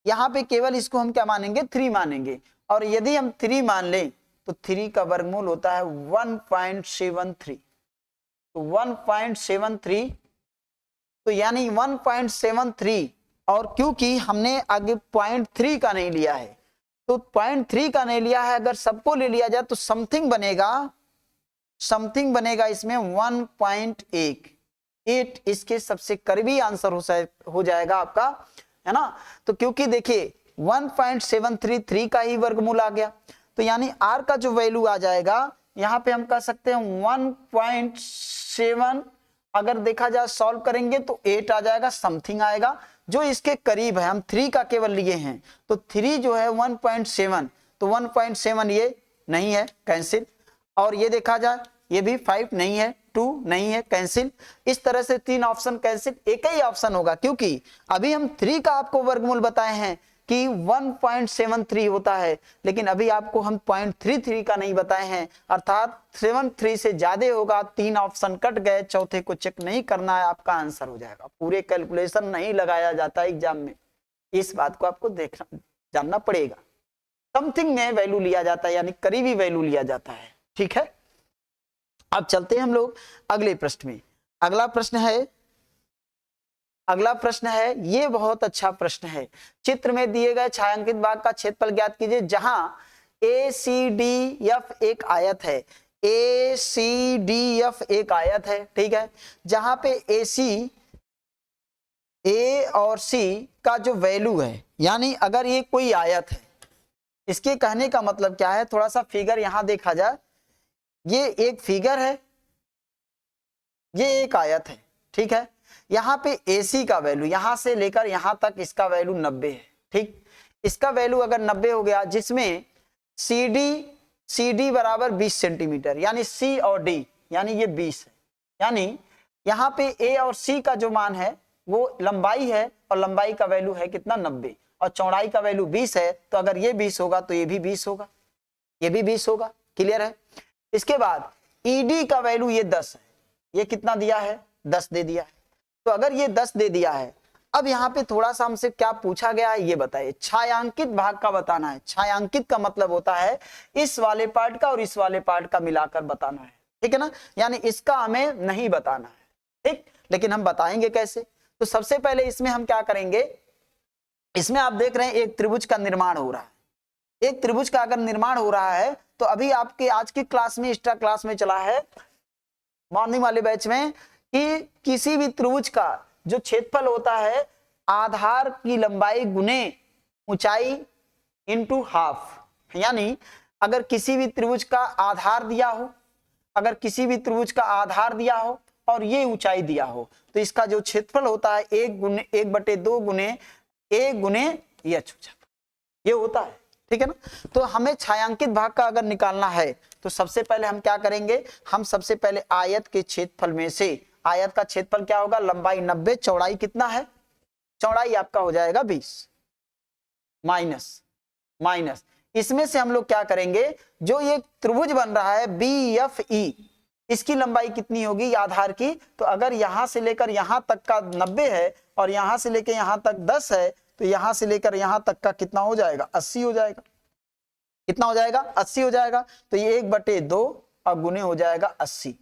[SPEAKER 1] यहाँ पे केवल इसको हम क्या मानेंगे, 3 मानेंगे, और यदि हम 3 मान लें तो 3 का वर्गमूल होता है 1.73, तो 1.73, तो यानी 1.73, और क्योंकि हमने आगे 0.3 का नहीं लिया है, तो 0.3 का नहीं लिया है, अगर सबको ले लिया जाए तो समथिंग बनेगा इसमें 1.8 इसके सबसे करीबी आंसर हो जाएगा आपका, है ना। तो क्योंकि देखिए 1.733 का ही वर्गमूल आ गया, तो यानी r का जो वैल्यू आ जाएगा यहाँ पे हम कह सकते हैं 1.7, अगर देखा जाए सॉल्व करेंगे तो 8 आ जाएगा, समथिंग आएगा जो इसके करीब है। हम 3 का केवल लिए हैं, तो 3 जो है 1.7, तो 1.7 ये नहीं है, कैंसिल, और ये देखा जाए ये भी 5 नहीं है, 2 नहीं है, कैंसिल। इस तरह से 3 ऑप्शन कैंसिल, एक ही ऑप्शन होगा, क्योंकि अभी हम 3 का आपको वर्गमूल बताए हैं कि 1.73 होता है, लेकिन अभी आपको हम 0.33 का नहीं बताए हैं, अर्थात 73 से ज्यादा होगा। 3 ऑप्शन कट गए, चौथे को चेक नहीं करना है, आपका आंसर हो जाएगा। पूरे कैलकुलेशन नहीं लगाया जाता एग्जाम में, इस बात को आपको देखना जानना पड़ेगा। समथिंग में वैल्यू लिया जाता है, यानी करीबी वैल्यू लिया जाता है, ठीक है। अब चलते हैं हम लोग अगले प्रश्न में। अगला प्रश्न है, ये बहुत अच्छा प्रश्न है। चित्र में दिए गए छायांकित भाग का क्षेत्रफल ज्ञात कीजिए, जहां ACDF एक आयत है, ACDF एक आयत है, ठीक है, जहां पे AC, A और C का जो वैल्यू है, यानी अगर ये कोई आयत है, इसके कहने का मतलब क्या है, थोड़ा सा फिगर यहां देखा जाए, ये एक फिगर है, ये एक आयत है, ठीक है। यहाँ पे AC का वैल्यू यहां से लेकर यहां तक इसका वैल्यू 90 है, ठीक। इसका वैल्यू अगर 90 हो गया, जिसमें CD बराबर 20 सेंटीमीटर, यानी C और D यानी ये 20 है, यानी यहाँ पे A और C का जो मान है वो लंबाई है, और लंबाई का वैल्यू है कितना, 90, और चौड़ाई का वैल्यू 20 है, तो अगर ये 20 होगा तो ये भी 20 होगा, ये भी 20 होगा, क्लियर है। इसके बाद ED का वैल्यू ये 10 है, ये कितना दिया है, 10 दे दिया है, तो अगर ये 10 दे दिया है, अब यहाँ पे थोड़ा सा हमसे क्या पूछा गया है ये बताइए, छायांकित भाग का बताना है। छायांकित का मतलब होता है इस वाले पार्ट का और इस वाले पार्ट का मिलाकर बताना है, ठीक है ना, यानी इसका हमें नहीं बताना है, ठीक, लेकिन हम बताएंगे कैसे। तो सबसे पहले इसमें हम क्या करेंगे, इसमें आप देख रहे हैं एक त्रिभुज का निर्माण हो रहा है। एक त्रिभुज का अगर निर्माण हो रहा है तो अभी आपके आज की क्लास में, एक्स्ट्रा क्लास में चला है मॉर्निंग वाले बैच में, कि किसी भी त्रिभुज का जो क्षेत्रफल होता है आधार की लंबाई गुने ऊंचाई इंटू हाफ, यानी अगर किसी भी त्रिभुज का आधार दिया हो, अगर किसी भी त्रिभुज का आधार दिया हो और ये ऊंचाई दिया हो, तो इसका जो क्षेत्रफल होता है 1/2 गुने a गुने h ये होता है, ठीक है ना। तो हमें छायांकित भाग का अगर निकालना है तो सबसे पहले हम क्या करेंगे, हम सबसे पहले आयत के क्षेत्रफल में से, आयत का क्षेत्रफल क्या होगा, लंबाई 90, चौड़ाई कितना है, चौड़ाई आपका हो जाएगा 20, माइनस इसमें से हम लोग क्या करेंगे, जो ये त्रिभुज बन रहा है BFE, इसकी लंबाई कितनी होगी आधार की, तो अगर यहां से लेकर यहां तक का 90 है और यहां से लेकर यहां तक 10 है, तो यहां से लेकर यहां तक का कितना हो जाएगा, 80 हो जाएगा, कितना हो जाएगा, 80 हो जाएगा। तो ये 1/2 और गुने हो जाएगा 80,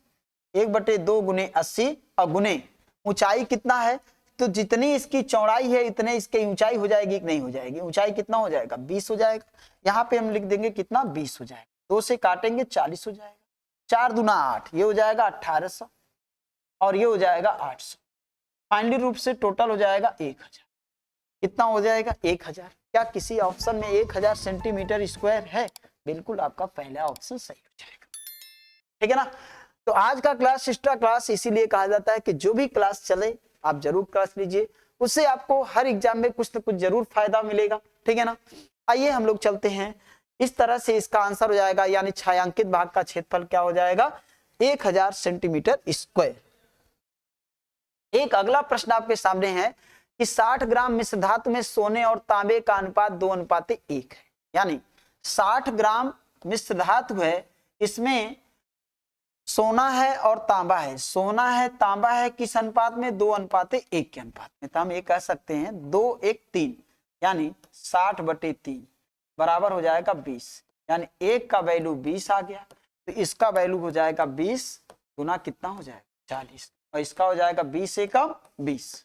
[SPEAKER 1] 1/2 गुने 80 और गुने ऊंचाई कितना है, तो जितनी इसकी चौड़ाई है इतने इसकी ऊंचाई हो जाएगी कि नहीं हो जाएगी? ऊंचाई कितना हो जाएगा? 20 हो जाएगा। यहाँ पे हम लिख देंगे कितना? 20 हो जाएगा। 2 से काटेंगे 40 हो जाएगा। 4 दूना 8, ये हो जाएगा 1800 और ये हो जाएगा 800। फाइनली रूप से टोटल हो जाएगा 1000। कितना हो जाएगा? 1000। क्या किसी ऑप्शन में 1000 सेंटीमीटर स्क्वायर है? बिल्कुल आपका पहला ऑप्शन सही हो जाएगा। ठीक है ना? तो आज का क्लास एक्स्ट्रा क्लास इसीलिए कहा जाता है कि जो भी क्लास चले आप जरूर क्लास लीजिए, उससे आपको हर एग्जाम में कुछ न कुछ जरूर फायदा मिलेगा। ठीक है ना? आइए हम लोग चलते हैं। इस तरह से इसका आंसर हो जाएगा, यानी छायांकित भाग का क्षेत्रफल क्या हो जाएगा? 1000 सेंटीमीटर स्क्वायर। एक अगला प्रश्न आपके सामने है कि 60 ग्राम मिश्र धातु में सोने और तांबे का अनुपात 2:1 है। यानी 60 ग्राम मिश्र धातु है, इसमें सोना है और तांबा है। सोना है तांबा है किस अनुपात में? 2:1 के अनुपात में। तो हम ये कह सकते हैं 2:1:3, यानी 60/3 बराबर हो जाएगा 20। यानी एक का वैल्यू 20 आ गया, तो इसका वैल्यू हो जाएगा 20 गुना कितना हो जाएगा? 40। और इसका हो जाएगा 20 एकम 20।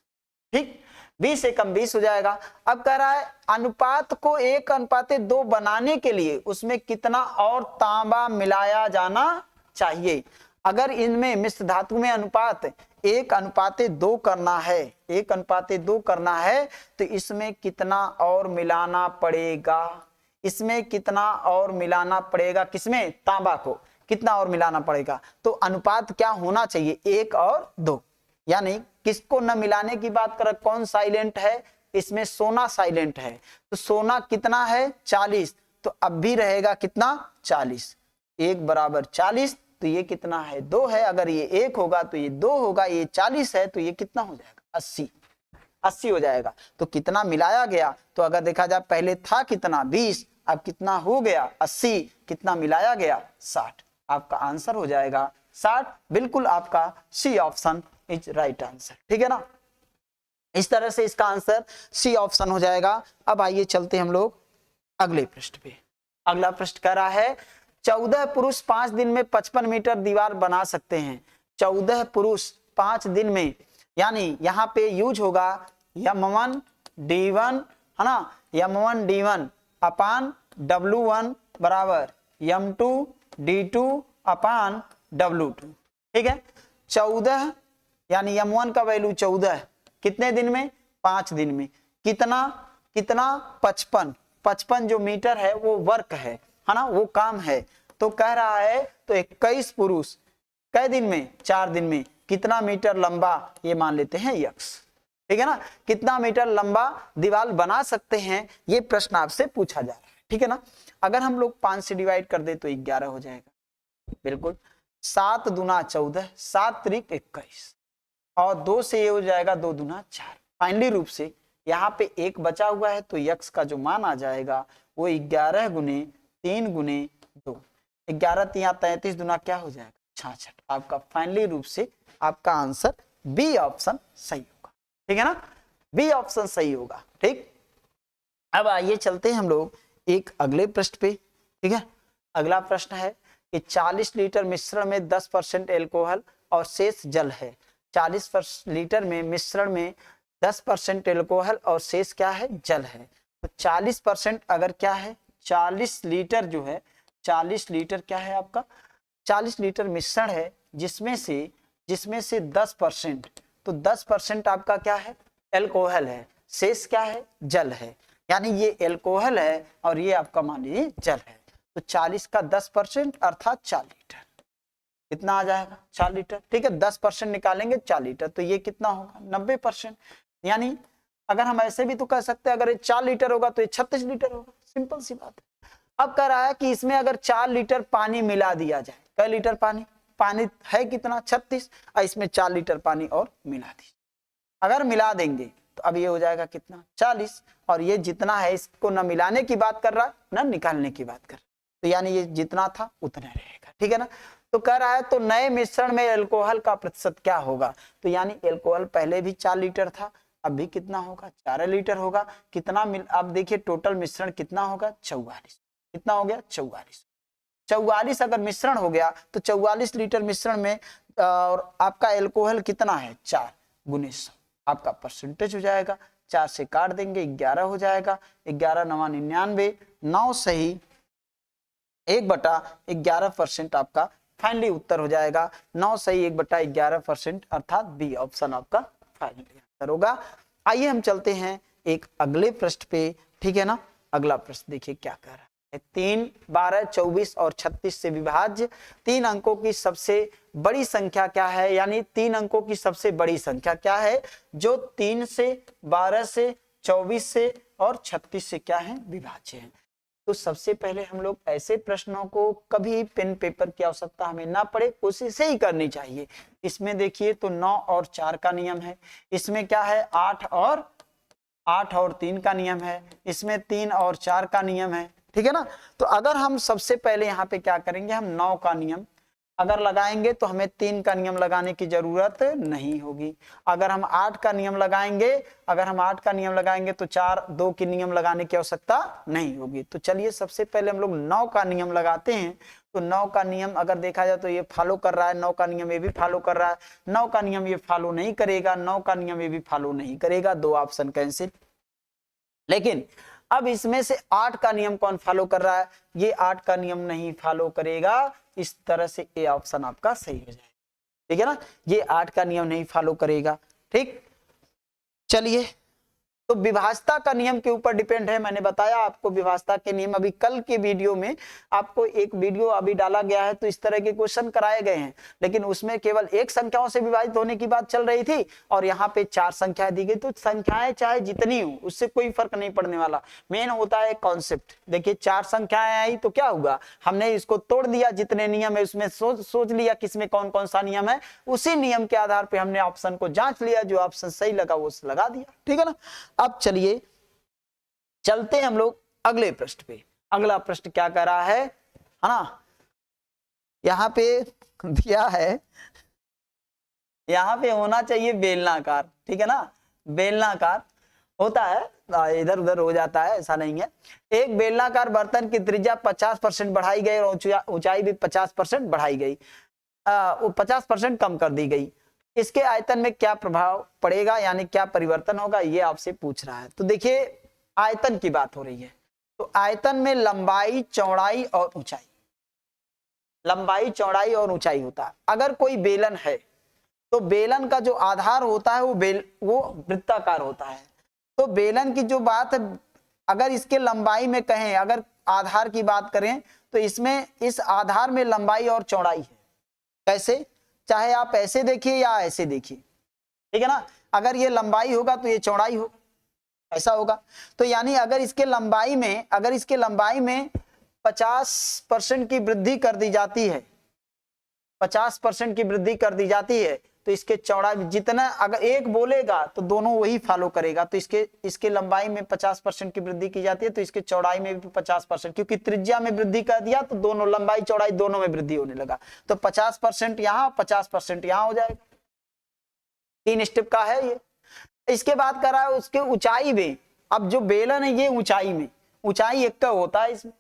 [SPEAKER 1] ठीक, 20 एकम 20 हो जाएगा। अब कह रहा है अनुपात को 1:2 बनाने के लिए उसमें कितना और तांबा मिलाया जाना चाहिए। अगर इनमें मिश्र धातु में अनुपात 1:2 करना है, 1:2 करना है, तो इसमें कितना और मिलाना पड़ेगा? इसमें कितना और मिलाना पड़ेगा? किसमें? तांबा को कितना और मिलाना पड़ेगा? तो अनुपात क्या होना चाहिए? 1:2। यानी किसको न मिलाने की बात कर, कौन साइलेंट है? इसमें सोना साइलेंट है। तो सोना कितना है? 40। तो अब भी रहेगा कितना? 40। 1 बराबर 40, तो ये कितना है? 2 है। अगर ये 1 होगा तो ये 2 होगा। ये 40 है तो ये कितना हो जाएगा? 80 हो जाएगा। तो कितना मिलाया गया? तो अगर देखा जाए पहले था कितना? 20, अब कितना हो गया? 80। कितना मिलाया गया? 60। आपका आंसर हो जाएगा 60। बिल्कुल आपका C option is right answer. ठीक है ना? इस तरह से इसका आंसर सी ऑप्शन हो जाएगा। अब आइए चलते हम लोग अगले प्रश्न पे। अगला प्रश्न कह रहा है 14 पुरुष 5 दिन में 55 मीटर दीवार बना सकते हैं। 14 पुरुष 5 दिन में, यानी यहाँ पे यूज होगा m1 d1, है ना? m1 d1 अपान w1 बराबर m2 d2 अपान w2। ठीक है? 14 यानी m1 का वैल्यू 14 कितने दिन में? 5 दिन में। कितना? 55 जो मीटर है वो वर्क है ना? वो काम है। तो कह रहा है तो 21 पुरुष कै दिन में? 4 दिन में। कितना मीटर लंबा? ये मान लेते हैं x। ठीक है ना? कितना मीटर लंबा दीवार बना सकते हैं, ये प्रश्न आपसे पूछा जा रहा है। ठीक है ना? अगर हम लोग 5 से डिवाइड कर दे तो 11 हो जाएगा। बिल्कुल। 7 दूना 14, 7 त्रिक 21 और 2 से ये हो जाएगा 2 दूना 4। फाइनली रूप से यहाँ पे 1 बचा हुआ है, तो x का जो मान आ जाएगा वो 11 गुने 3 गुने 2। 11 3 33 दूना क्या हो जाएगा? 66। आपका फाइनली रूप से आपका आंसर बी ऑप्शन सही होगा। ठीक है ना? बी ऑप्शन सही होगा। ठीक, अब आइए चलते हैं हम लोग एक अगले प्रश्न पे। ठीक है? अगला प्रश्न है कि 40 लीटर मिश्रण में 10% एल्कोहल और शेष जल है। 40 लीटर में मिश्रण में 10% एल्कोहल और शेष क्या है? जल है। तो 40% अगर क्या है? 40 लीटर जो है, 40 लीटर क्या है आपका? 40 लीटर मिश्रण है जिसमें से 10%, तो 10% आपका क्या है? एल्कोहल है। शेष क्या है? जल है। यानी ये एल्कोहल है और ये आपका मान लीजिए जल है। तो 40 का 10% अर्थात 4 लीटर। कितना आ जाएगा? 4 लीटर। ठीक है? 10% निकालेंगे 4 लीटर, तो ये कितना होगा? 90%। यानी अगर हम ऐसे भी तो कह सकते हैं अगर ये 4 लीटर होगा तो ये 36 लीटर होगा। सिंपल सी बात है। अब कह रहा है कि इसमें अगर 4 लीटर पानी मिला दिया जाए, कै लीटर पानी? पानी है कितना? 36, और इसमें 4 लीटर पानी और मिला दीजिए। अगर मिला देंगे तो अब ये हो जाएगा कितना? 40। और ये जितना है इसको न मिलाने की बात कर रहा है न निकालने की बात कर रहा है, तो यानी ये जितना था उतना रहेगा। ठीक है ना? तो कह रहा है तो नए मिश्रण में एल्कोहल का प्रतिशत क्या होगा? तो यानी एल्कोहल पहले भी 4 लीटर था, अब भी कितना होगा? 4 लीटर होगा। कितना अब देखिए टोटल मिश्रण कितना होगा? 44। कितना हो गया? 44। 44 अगर मिश्रण हो गया तो 44 लीटर मिश्रण में और आपका एल्कोहल कितना है? 4 गुने 100। आपका परसेंटेज हो जाएगा। 4 से काट देंगे 11 हो जाएगा। 11 9 99, 9 सही 1/11% आपका फाइनली उत्तर हो जाएगा। 9 सही 1/11% अर्थात बी ऑप्शन आपका फाइनली आंसर होगा। आइए हम चलते हैं एक अगले प्रश्न पे, ठीक है ना। अगला प्रश्न देखिए क्या कह रहा है। 3, 12, 24 और 36 से विभाज्य 3 अंकों की सबसे बड़ी संख्या क्या है, यानी 3 अंकों की सबसे बड़ी संख्या क्या है जो 3 से, 12 से, 24 से और 36 से क्या है, विभाज्य है। तो सबसे पहले हम लोग ऐसे प्रश्नों को कभी पेन पेपर की आवश्यकता हमें ना पड़े, कोशिश ही करनी चाहिए। इसमें देखिए तो 9 और 4 का नियम है, इसमें क्या है 8 और 3 का नियम है, इसमें 3 और 4 का नियम है, ठीक है ना। तो अगर हम सबसे पहले यहाँ पे क्या करेंगे, हम 9 का नियम अगर लगाएंगे तो हमें 3 का नियम लगाने की जरूरत नहीं होगी। अगर हम 8 का नियम लगाएंगे तो 4, 2 की नियम लगाने की आवश्यकता नहीं होगी। तो चलिए सबसे पहले हम लोग 9 का नियम लगाते हैं। तो 9 का नियम अगर देखा जाए तो ये फॉलो कर रहा है, 9 का नियम ये भी फॉलो कर रहा है, 9 का नियम ये फॉलो नहीं करेगा, 9 का नियम ये भी फॉलो नहीं करेगा, 2 ऑप्शन कैंसिल। लेकिन अब इसमें से 8 का नियम कौन फॉलो कर रहा है, ये 8 का नियम नहीं फॉलो करेगा। इस तरह से ए ऑप्शन आपका सही हो जाएगा, ठीक है ना। ये 8 का नियम नहीं फॉलो करेगा, ठीक। चलिए तो विभाजता का नियम के ऊपर डिपेंड है। मैंने बताया आपको विभाजता के नियम, अभी कल के वीडियो में आपको एक वीडियो अभी डाला गया है, तो इस तरह के क्वेश्चन कराए गए हैं, लेकिन उसमें केवल एक संख्याओं से विभाजित होने की बात चल रही थी और यहाँ पे 4 संख्याएं दी गई। तो संख्याएं चाहे जितनी हो उससे कोई फर्क नहीं पड़ने वाला, मेन होता है कॉन्सेप्ट। देखिए 4 संख्याएं आई तो क्या हुआ, हमने इसको तोड़ दिया, जितने नियम है उसमें सोच लिया किसमें कौन कौन सा नियम है, उसी नियम के आधार पर हमने ऑप्शन को जांच लिया, जो ऑप्शन सही लगा वो लगा दिया, ठीक है ना। अब चलिए चलते हैं हम लोग अगले प्रश्न पे। अगला प्रश्न क्या कह रहा है ना, यहां पे दिया है, यहां पे होना चाहिए बेलनाकार, ठीक है ना। बेलनाकार होता है, इधर उधर हो जाता है, ऐसा नहीं है। एक बेलनाकार बर्तन की त्रिज्या 50% बढ़ाई गई और ऊंचाई भी 50% बढ़ाई गई, 50% कम कर दी गई। इसके आयतन में क्या प्रभाव पड़ेगा, यानी क्या परिवर्तन होगा, ये आपसे पूछ रहा है। तो देखिए आयतन की बात हो रही है, तो आयतन में लंबाई, चौड़ाई और ऊंचाई, लंबाई, चौड़ाई और ऊंचाई होता है। अगर कोई बेलन है तो बेलन का जो आधार होता है वो वृत्ताकार होता है। तो बेलन की जो बात है, अगर इसके लंबाई में कहें, अगर आधार की बात करें तो इसमें इस आधार में लंबाई और चौड़ाई है। कैसे, चाहे आप ऐसे देखिए या ऐसे देखिए, ठीक है ना। अगर ये लंबाई होगा तो ये चौड़ाई होगा, ऐसा होगा। तो यानी अगर इसके लंबाई में 50% की वृद्धि कर दी जाती है, 50% की वृद्धि कर दी जाती है, तो इसके चौड़ाई जितना, अगर एक बोलेगा तो दोनों वही फॉलो करेगा। तो इसके लंबाई में 50% की वृद्धि की जाती है, तो इसके चौड़ाई में भी 50%, क्योंकि त्रिज्या में वृद्धि कर दिया तो दोनों लंबाई चौड़ाई दोनों में वृद्धि होने लगा। तो 50% यहाँ, 50% यहाँ हो जाएगा। 3 स्टेप का है ये। इसके बाद करा है उसके ऊंचाई में। अब जो बेलन है ये ऊंचाई एक का होता है इसमें,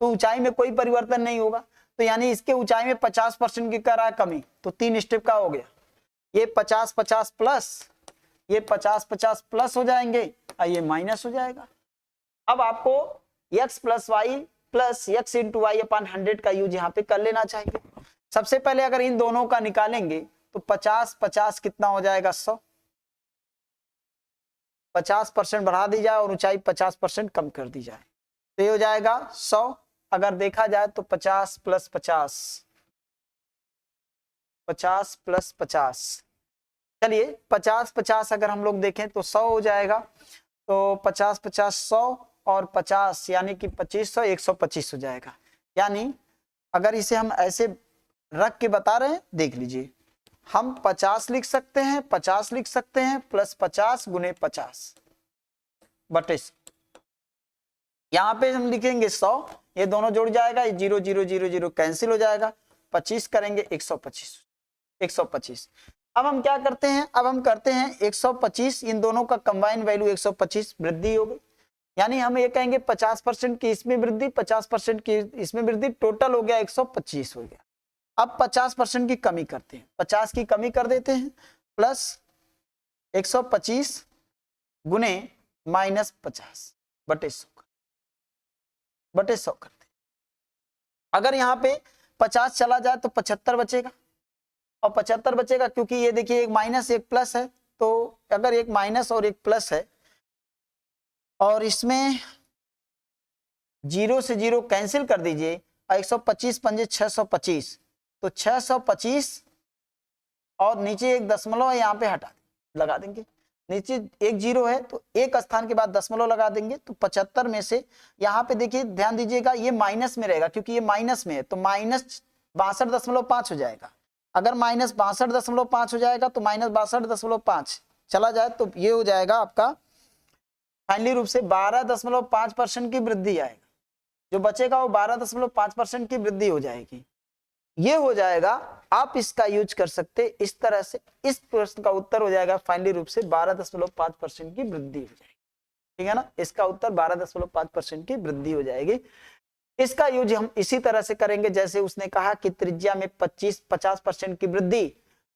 [SPEAKER 1] तो ऊंचाई में कोई परिवर्तन नहीं होगा। तो यानी इसके ऊंचाई में 50% की करा है कमी, तो 3 स्टेप का हो गया। ये 50-50 प्लस, ये 50-50 प्लस हो जाएंगे और ये माइनस हो जाएगा। अब आपको x plus y plus x into y upon 100 का यूज यहाँ पे कर लेना चाहिए। सबसे पहले अगर इन दोनों का निकालेंगे तो 50-50 कितना हो जाएगा, 100। 50% बढ़ा दी जाए और ऊंचाई 50% कम कर दी जाए तो ये हो जाएगा 100। अगर देखा जाए तो 50 प्लस 50, 50 प्लस 50, चलिए 50-50 अगर हम लोग देखें तो 100 हो जाएगा। तो 50-50 100 और 50 यानी कि 2500, 125 हो जाएगा। यानी अगर इसे हम ऐसे रख के बता रहे हैं, देख लीजिए, हम 50 लिख सकते हैं, 50 लिख सकते हैं प्लस 50 गुने 50 बटे 100। यहाँ पे हम लिखेंगे 100, ये दोनों जुड़ जाएगा, 0 0 0 0 कैंसिल हो जाएगा, 25 करेंगे 125। अब हम क्या करते हैं, अब हम करते हैं 125, इन दोनों का कंबाइन वैल्यू 125 वृद्धि हो गई। यानी हम ये कहेंगे 50% की इसमें वृद्धि, 50% की इसमें वृद्धि, टोटल हो गया 125 हो गया। अब 50% की कमी करते हैं, 50 की कमी कर देते हैं, प्लस 125 गुने -50/100 करते। अगर यहाँ पे 50 चला जाए तो 75 बचेगा, और 75 बचेगा क्योंकि ये देखिए एक माइनस एक प्लस है, तो अगर एक माइनस और एक प्लस है और इसमें 0 से 0 कैंसिल कर दीजिए, 125 पंजे 625, तो 625 और नीचे एक दशमलव है यहाँ पे हटा लगा देंगे, नीचे एक 0 है तो एक स्थान के बाद दशमलव लगा देंगे, तो 75 में से यहाँ पे देखिए ध्यान दीजिएगा ये माइनस में रहेगा क्योंकि ये माइनस में है, तो -62.5 हो जाएगा। अगर -62.5 हो जाएगा तो -62.5 चला जाए तो ये हो जाएगा आपका फाइनली रूप से 12.5% की वृद्धि आएगा, जो बचेगा वो 12.5% की वृद्धि हो जाएगी। ये हो जाएगा, आप इसका यूज कर सकते इस तरह से, इस प्रश्न का उत्तर हो जाएगा फाइनली रूप से 12.5% की वृद्धि हो जाएगी, ठीक है ना। इसका उत्तर 12.5% की वृद्धि हो जाएगी। इसका यूज हम इसी तरह से करेंगे जैसे उसने कहा कि त्रिज्या में 50% की वृद्धि,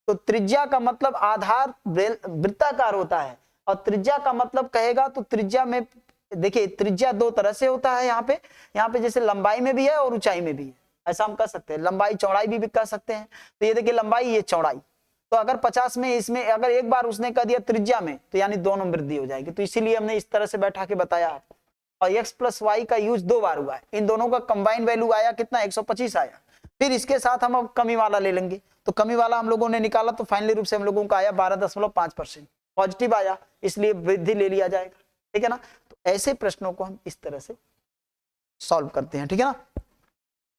[SPEAKER 1] तो त्रिज्या का मतलब आधार वृत्ताकार होता है, और त्रिज्या का मतलब कहेगा तो त्रिज्या में देखिए त्रिज्या दो तरह से होता है, यहाँ पे जैसे लंबाई में भी है और ऊंचाई में भी है, ऐसा हम कह सकते हैं, लंबाई चौड़ाई भी कह सकते हैं। तो ये देखिए लंबाई, ये चौड़ाई, तो अगर 50 में इसमें अगर एक बार उसने कह दिया त्रिज्या में तो यानी दोनों वृद्धि हो जाएगी, तो इसीलिए हमने इस तरह से बैठा के बताया आपको। और x + y का यूज 2 बार हुआ है, इन दोनों का कंबाइन वैल्यू आया कितना 125 आया। फिर इसके साथ हम अब कमी वाला ले लेंगे, तो कमी वाला हम लोगों ने निकाला तो फाइनली रूप से हम लोगों का आया 12.5%, पॉजिटिव आया, इसलिए वृद्धि ले लिया जाएगा, ठीक है ना। तो ऐसे प्रश्नों को हम इस तरह से सॉल्व करते हैं, ठीक है ना।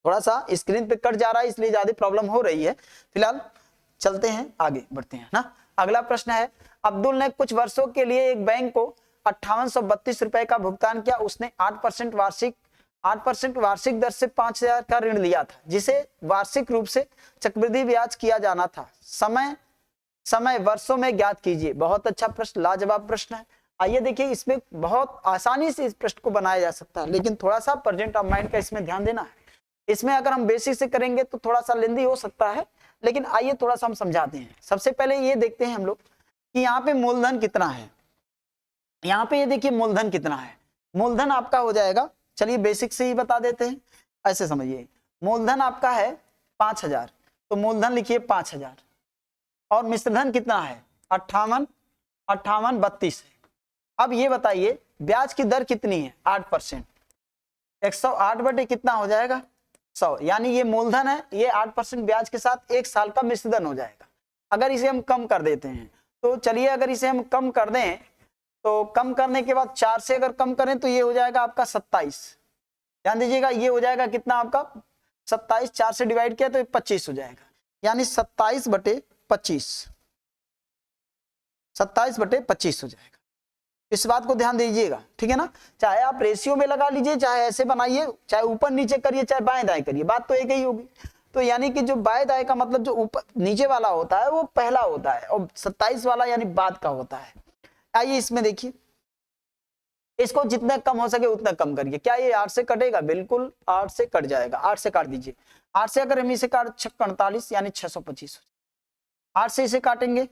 [SPEAKER 1] थोड़ा सा स्क्रीन पे कट जा रहा है इसलिए ज्यादा प्रॉब्लम हो रही है, फिलहाल चलते हैं आगे बढ़ते हैं ना। अगला प्रश्न है, अब्दुल ने कुछ वर्षों के लिए एक बैंक को 5832 रुपए का भुगतान किया, उसने 8% वार्षिक दर से 5000 का ऋण लिया था जिसे वार्षिक रूप से चक्रवृद्धि ब्याज किया जाना था, समय वर्षों में ज्ञात कीजिए। बहुत अच्छा प्रश्न, लाजवाब प्रश्न है। आइए देखिए, इसमें बहुत आसानी से इस प्रश्न को बनाया जा सकता है, लेकिन थोड़ा सा प्रेजेंट ऑफ माइंड का इसमें ध्यान देना है। इसमें अगर हम बेसिक से करेंगे तो थोड़ा सा लेंदी हो सकता है, लेकिन आइए थोड़ा सा हम समझाते हैं। सबसे पहले ये देखते हैं हम लोग कि यहाँ पे मूलधन कितना है। यहाँ पे ये देखिए मूलधन कितना है, मूलधन आपका हो जाएगा, चलिए बेसिक से ही बता देते हैं, ऐसे समझिए। मूलधन आपका है 5000, तो मूलधन लिखिए 5000, और मिश्रधन कितना है 5832 है। अब ये बताइए ब्याज की दर कितनी है 8%, 108 बटे कितना हो जाएगा 100, यानी ये मूलधन है, ये 8% ब्याज के साथ 1 साल का मिश्रधन हो जाएगा। अगर इसे हम कम कर देते हैं तो चलिए, अगर इसे हम कम कर दें तो कम करने के बाद 4 से अगर कम करें तो ये हो जाएगा आपका 27, ध्यान दीजिएगा, ये हो जाएगा कितना आपका 27, 4 से डिवाइड किया तो 25 हो जाएगा, यानी 27 बटे 25 हो जाएगा। इस बात को ध्यान दीजिएगा, ठीक है ना। चाहे आप रेशियो में लगा लीजिए, चाहे ऐसे बनाइए, चाहे ऊपर नीचे करिए, चाहे बाएं दाएं करिए, बात तो एक ही होगी। तो यानी कि जो बाएं दाएं का मतलब जो ऊपर नीचे वाला होता है वो पहला होता है, और 27 वाला यानी बाद का होता है। आइए इसमें देखिए, इसको जितना कम हो सके उतना कम करिए। क्या ये 8 से कटेगा? बिल्कुल 8 से कट जाएगा, 8 से काट दीजिए। 8 से अगर हम इसे काट 48 यानी 625, 8 से इसे काटेंगे,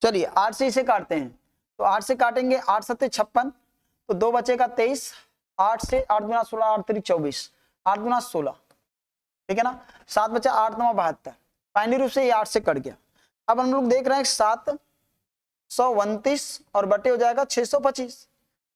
[SPEAKER 1] चलिए 8 से इसे काटते हैं, तो 8 से काटेंगे, 8 7 56, तो 2 बचेगा 23, 8 से 8 गुना 16, 8 3 24, 8 गुना 16, ठीक है ना। 7 बचा, 8 9 72, फाइनली रूप से ये 8 से कट गया। अब हम लोग देख रहे हैं 729 और बटे हो जाएगा 625।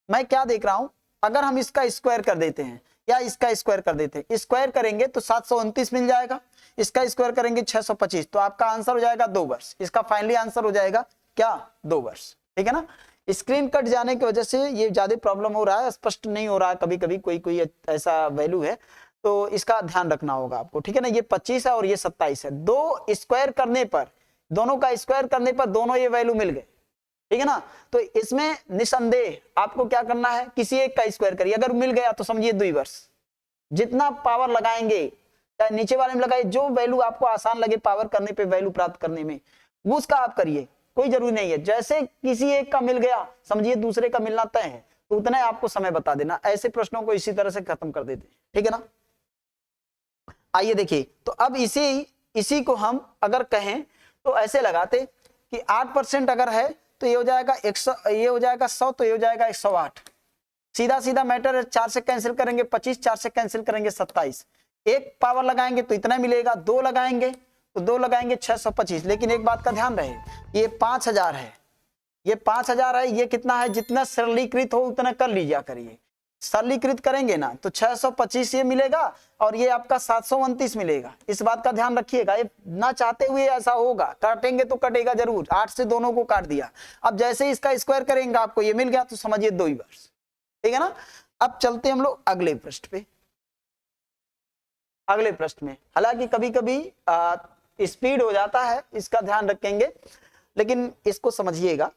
[SPEAKER 1] मैं क्या देख रहा हूं, अगर हम इसका स्क्वायर कर देते हैं या इसका स्क्वायर कर देते हैं, स्क्वायर करेंगे तो 729 मिल जाएगा, इसका स्क्वायर करेंगे 625, तो आपका आंसर हो जाएगा 2 वर्ष। इसका फाइनली आंसर हो जाएगा क्या 2 वर्ष, ठीक है ना। स्क्रीन कट जाने की वजह से ये ज्यादा प्रॉब्लम हो रहा है, स्पष्ट नहीं हो रहा है, कभी कभी कोई ऐसा वैल्यू है, तो इसका ध्यान रखना होगा आपको, ठीक है ना। ये 25 है और ये 27 है, दो स्क्वायर करने पर, दोनों का स्क्वायर करने पर दोनों ये वैल्यू मिल गए, ठीक है ना। तो इसमें निसंदेह आपको क्या करना है, किसी एक का स्क्वायर करिए, अगर मिल गया तो समझिए 2 वर्ष। जितना पावर लगाएंगे, चाहे नीचे वाले में लगाइए, जो वैल्यू आपको आसान लगे पावर करने पे, वैल्यू प्राप्त करने में, वो उसका आप करिए, कोई जरूरी नहीं है। जैसे किसी एक का मिल गया समझिए दूसरे का मिलना तय है, तो उतना ही आपको समय बता देना। ऐसे प्रश्नों को इसी तरह से खत्म कर देते, ठीक है ना। आइए देखिए, तो अब इसी को हम अगर कहें तो ऐसे लगाते कि 8% अगर है तो ये हो जाएगा 100, ये हो जाएगा 100, तो ये हो जाएगा 108। सीधा सीधा मैटर है, 4 से कैंसिल करेंगे 25, 4 से कैंसिल करेंगे 27, एक पावर लगाएंगे तो इतना मिलेगा, 2 लगाएंगे तो 2 लगाएंगे 625। लेकिन एक बात का ध्यान रहे, ये 5000 है, ये 5000 है, ये कितना है, जितना सरलीकृत हो उतना कर लीजिए करिए। सरलीकृत करेंगे ना तो 625 ये मिलेगा और ये आपका 729 मिलेगा। इस बात का ध्यान रखिएगा, ये ना चाहते हुए ऐसा होगा, काटेंगे तो कटेगा जरूर। 8 से दोनों को काट दिया, अब जैसे इसका स्क्वायर करेंगे आपको ये मिल गया, तो समझिए 2 ही वर्ष, ठीक है ना। अब चलते हम लोग अगले पृष्ठ पे। अगले पृष्ठ में हालांकि कभी कभी स्पीड हो जाता है, इसका ध्यान रखेंगे, लेकिन इसको समझिएगा।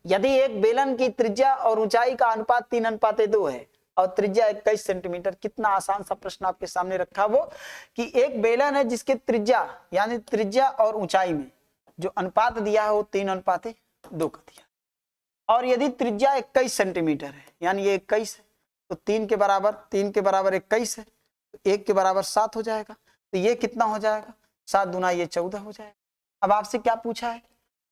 [SPEAKER 1] यदि एक बेलन की त्रिज्या और ऊंचाई का अनुपात 3:2 है और त्रिज्या 21 सेंटीमीटर, कितना आसान सा प्रश्न आपके सामने रखा वो कि एक बेलन है जिसके त्रिज्या यानी त्रिज्या और ऊंचाई में जो अनुपात दिया है वो 3:2 का दिया, और यदि त्रिज्या 21 सेंटीमीटर है यानी ये 21 है, तो 3 के बराबर 21 है, तो 1 के बराबर 7 हो जाएगा। तो ये कितना हो जाएगा, 7 दूना ये 14 हो जाएगा। अब आपसे क्या पूछा है,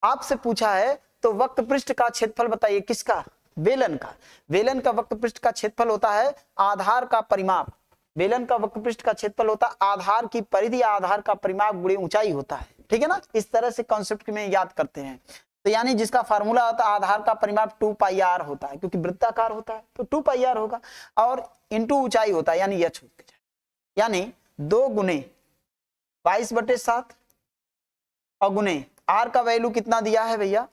[SPEAKER 1] आपसे पूछा है तो वक्र पृष्ठ का क्षेत्रफल बताइए, किसका, बेलन का। बेलन का वक्र पृष्ठ का क्षेत्रफल होता है आधार का परिमाप, बेलन का वक्र पृष्ठ का क्षेत्रफल होता है आधार की परिधि, आधार का परिमाप गुणे ऊंचाई होता है, ठीक है ना। इस तरह से कॉन्सेप्ट में याद करते हैं। तो यानी जिसका फार्मूला होता है आधार का परिमाप 2πr होता है, क्योंकि वृत्ताकार होता है तो 2πr होगा, और इंटू ऊंचाई होता है यानी h, यानी 2 गुने 22/7 और गुने r का वैल्यू कितना दिया है भैया,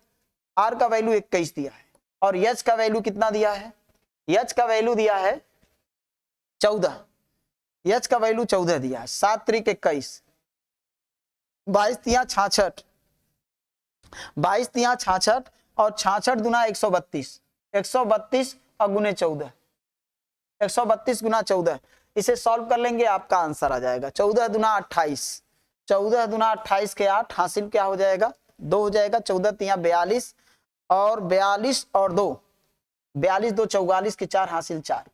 [SPEAKER 1] r का वैल्यू 21 दिया है, और h का वैल्यू कितना दिया है, h का वैल्यू दिया है 14, h का वैल्यू 14 दिया है। 7 त्रिक 21, 22 तिया 66, 22 तिया 66 और 66 दुना 132, 132 और गुने 14, 132 गुना 14, इसे सॉल्व कर लेंगे आपका आंसर आ जाएगा 14 दुना 28, 14 दुना 28 के 8 हासिल क्या हो जाएगा, 2 हो जाएगा। 14 तिया 42 और 42 और 2, 42 2 44 के 4 हासिल 4।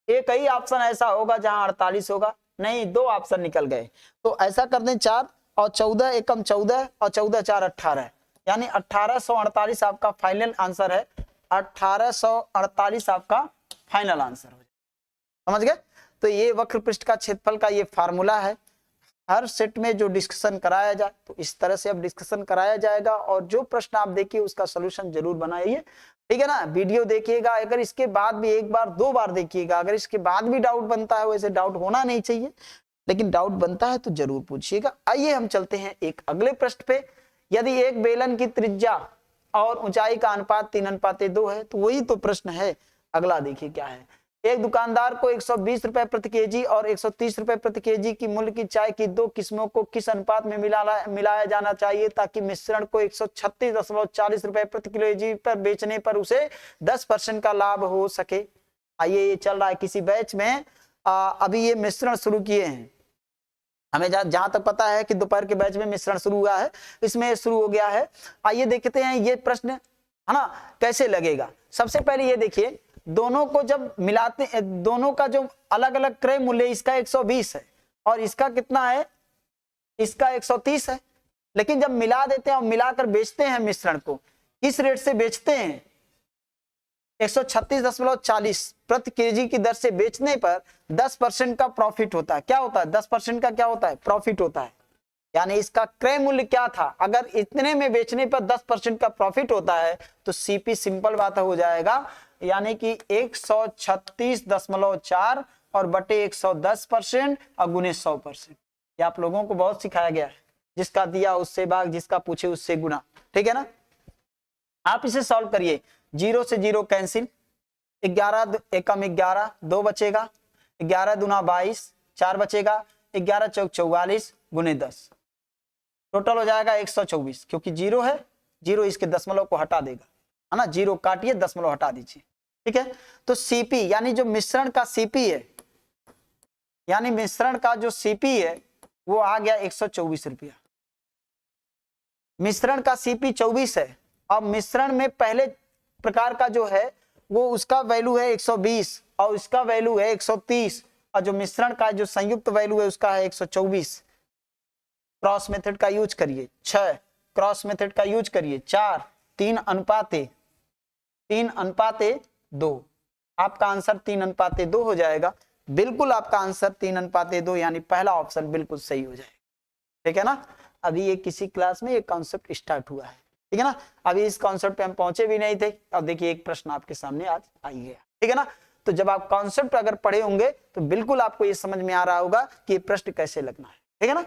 [SPEAKER 1] एक ही ऑप्शन ऐसा होगा जहां 48 होगा, नहीं 2 ऑप्शन निकल गए, तो ऐसा कर दें 4 और 14 एकम 14 और 14 4 18, यानी 1848 आपका फाइनल आंसर है, 1848 आपका फाइनल आंसर हो जाए। समझ गए। तो ये वक्र पृष्ठ का क्षेत्रफल का ये फार्मूला है। हर सेट में जो डिस्कशन कराया जाए तो इस तरह से अब डिस्कशन कराया जाएगा, और जो प्रश्न आप देखिए उसका सलूशन जरूर बनाइए, ठीक है ना। वीडियो देखिएगा, अगर इसके बाद भी 1 बार 2 बार देखिएगा, अगर इसके बाद भी डाउट बनता है, वैसे डाउट होना नहीं चाहिए लेकिन डाउट बनता है तो जरूर पूछिएगा। आइए हम चलते हैं एक अगले प्रश्न पे। यदि एक बेलन की त्रिज्या और ऊंचाई का अनुपात 3:2 है, तो वही तो प्रश्न है। अगला देखिए क्या है। एक दुकानदार को 120 रुपए प्रति केजी और 130 रुपए प्रति केजी की मूल्य की चाय की 2 किस्मों को किस अनुपात में मिलाया जाना चाहिए ताकि मिश्रण को 136.40 रुपए प्रति केजी पर बेचने पर उसे 10% का लाभ हो सके। आइए, ये चल रहा है किसी बैच में, अभी ये मिश्रण शुरू किए हैं, हमें जहां तक पता है कि दोपहर के बैच में मिश्रण शुरू हुआ है, इसमें शुरू हो गया है। आइए देखते हैं ये प्रश्न है ना कैसे लगेगा। सबसे पहले ये देखिए, दोनों को जब मिलाते हैं, दोनों का जो अलग अलग क्रय मूल्य, इसका 120 है और इसका कितना है, इसका 130 है, लेकिन जब मिला देते हैं और मिलाकर बेचते हैं मिश्रण को, किस रेट से बेचते हैं, 136.40 प्रति केजी की दर से बेचने पर 10% का प्रॉफिट होता है। क्या होता है, 10% का क्या होता है, प्रॉफिट होता है। यानी इसका क्रय मूल्य क्या था, अगर इतने में बेचने पर 10% का प्रॉफिट होता है तो सीपी सिंपल बात हो जाएगा, यानी कि 136.4 और बटे 110% और गुने 100%। ये आप लोगों को बहुत सिखाया गया है, जिसका दिया उससे भाग, जिसका पूछे उससे गुना, ठीक है ना। आप इसे सॉल्व करिए, 0 से 0 कैंसिल, 11 एकम 11, 2 बचेगा, 11 दूना 22, 4 बचेगा, 11 चौक 44 गुने 10, टोटल हो जाएगा 124। क्योंकि 0 है, 0 इसके दशमलव को हटा देगा, है ना, 0 काटिए, दशमलव हटा दीजिए, ठीक है। तो सीपी यानी जो मिश्रण का सीपी है, यानी मिश्रण का जो सीपी है वो आ गया 124 रुपया। मिश्रण का सीपी 24 है और मिश्रण में पहले प्रकार का जो है वो उसका वैल्यू है 120 और इसका वैल्यू है 130, और जो मिश्रण का जो संयुक्त वैल्यू है उसका है 124। क्रॉस मेथड का यूज करिए, 6 क्रॉस मेथड का यूज करिए, 4 3:2। आपका आंसर 3:2 हो जाएगा। बिल्कुल आपका आंसर 3:2 यानी पहला ऑप्शन बिल्कुल सही हो जाएगा। ठीक है ना। अभी ये किसी क्लास में ये कॉन्सेप्ट स्टार्ट हुआ है, ठीक है ना। अभी इस कॉन्सेप्ट पे हम पहुंचे भी नहीं थे। अब देखिए एक प्रश्न आपके सामने आज आई गया, ठीक है ना। तो जब आप कॉन्सेप्ट अगर पढ़े होंगे तो बिल्कुल आपको ये समझ में आ रहा होगा कि ये प्रश्न कैसे लगना है, ठीक है ना।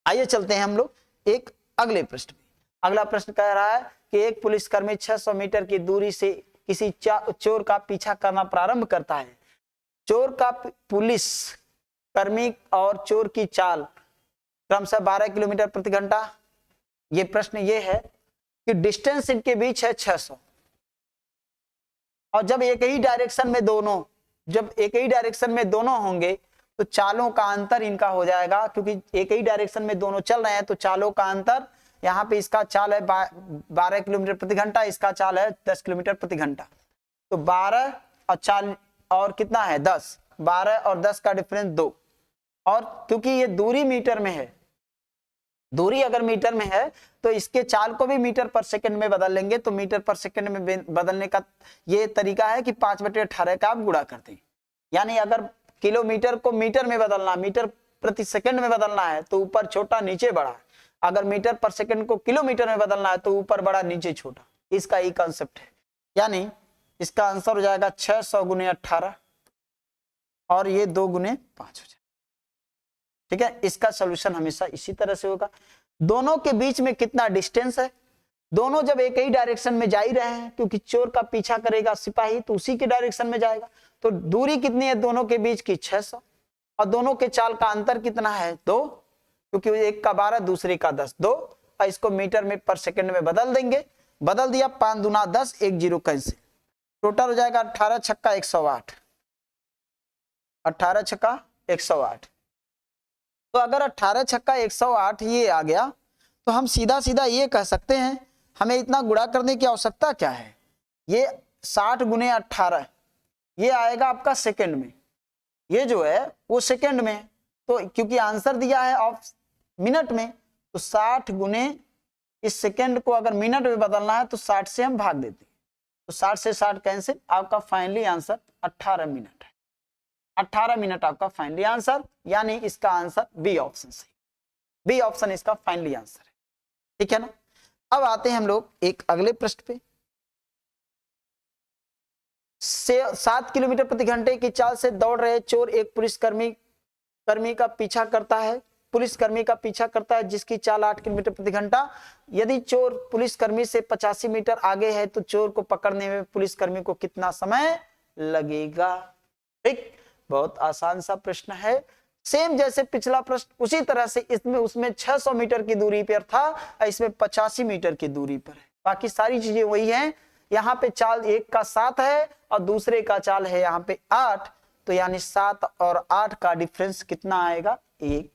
[SPEAKER 1] आइए चलते हैं हम लोग एक अगले प्रश्न में। अगला प्रश्न कह रहा है कि एक पुलिसकर्मी 600 मीटर की दूरी से किसी चोर का पीछा करना प्रारंभ करता है। चोर का पुलिस कर्मी और चोर की चाल क्रमशः 12 किलोमीटर प्रति घंटा। ये प्रश्न ये है कि डिस्टेंस इनके बीच है 600 और जब एक ही डायरेक्शन में दोनों होंगे तो चालों का अंतर इनका हो जाएगा, क्योंकि एक ही डायरेक्शन में दोनों चल रहे हैं तो चालों का अंतर, यहाँ पे इसका चाल है 12 किलोमीटर प्रति घंटा, इसका चाल है 10 किलोमीटर प्रति घंटा। तो 12 और 4 और कितना है 10, 12 और 10 का डिफरेंस 2। और क्योंकि ये दूरी मीटर में है, दूरी अगर मीटर में है तो इसके चाल को भी मीटर पर सेकंड में बदल लेंगे। तो मीटर पर सेकंड में बदलने का ये तरीका है कि 5/18 का आप गुणा करते हैं। यानी अगर किलोमीटर को मीटर में बदलना, मीटर प्रति सेकंड में बदलना है तो ऊपर छोटा नीचे बड़ा। अगर मीटर पर सेकंड को किलोमीटर में बदलना है तो ऊपर बड़ा नीचे छोटा। इसका ये कॉन्सेप्ट है। यानी इसका आंसर हो जाएगा 600 × 18 और ये 2 × 5 हो जाएगा, ठीक है। इसका सोल्यूशन हमेशा इसी तरह से होगा। दोनों के बीच में कितना डिस्टेंस है, दोनों जब एक ही डायरेक्शन में जा ही रहे हैं, क्योंकि चोर का पीछा करेगा सिपाही तो उसी के डायरेक्शन में जाएगा। तो दूरी कितनी है दोनों के बीच की 600 और दोनों के चाल का अंतर कितना है 2, क्योंकि एक का 12 दूसरे का 10, 2 और इसको मीटर में पर सेकंड में बदल देंगे। बदल दिया 5 दूना 10, 1 0 कैंसिल, टोटल हो जाएगा 18 छक्का 108, 18 छक्का 108। तो अगर 18 छक्का 108 ये आ गया तो हम सीधा सीधा ये कह सकते हैं, हमें इतना गुणा करने की आवश्यकता क्या है। ये 60 × 18 ये आएगा आपका सेकंड में, ये जो है वो सेकंड में। तो क्योंकि आंसर दिया है ऑफ मिनट में तो 60 × इस सेकंड को अगर मिनट में बदलना है तो 60 से हम भाग देते हैं। तो 60 से 60 कैंसिल, आपका फाइनली आंसर 18 मिनट है। 18 मिनट आपका फाइनली आंसर, यानी इसका आंसर बी ऑप्शन सही, बी ऑप्शन इसका फाइनली आंसर है, ठीक है ना। अब आते हैं हम लोग एक अगले प्रश्न पे। 7 किलोमीटर प्रति घंटे की चाल से दौड़ रहे चोर एक पुलिसकर्मी का पीछा करता है, पुलिसकर्मी का पीछा करता है जिसकी चाल 8 किलोमीटर प्रति घंटा। यदि चोर पुलिसकर्मी से 85 मीटर आगे है तो चोर को पकड़ने में पुलिसकर्मी को कितना समय लगेगा। ठीक, बहुत आसान सा प्रश्न है, सेम जैसे पिछला प्रश्न उसी तरह से उसमें 600 मीटर की दूरी पर था, इसमें 85 मीटर की दूरी पर है। बाकी सारी चीजें वही हैं। यहाँ पे चाल एक का 7 है और दूसरे का चाल है यहाँ पे 8, तो यानी 7 और 8 का डिफरेंस कितना आएगा 1।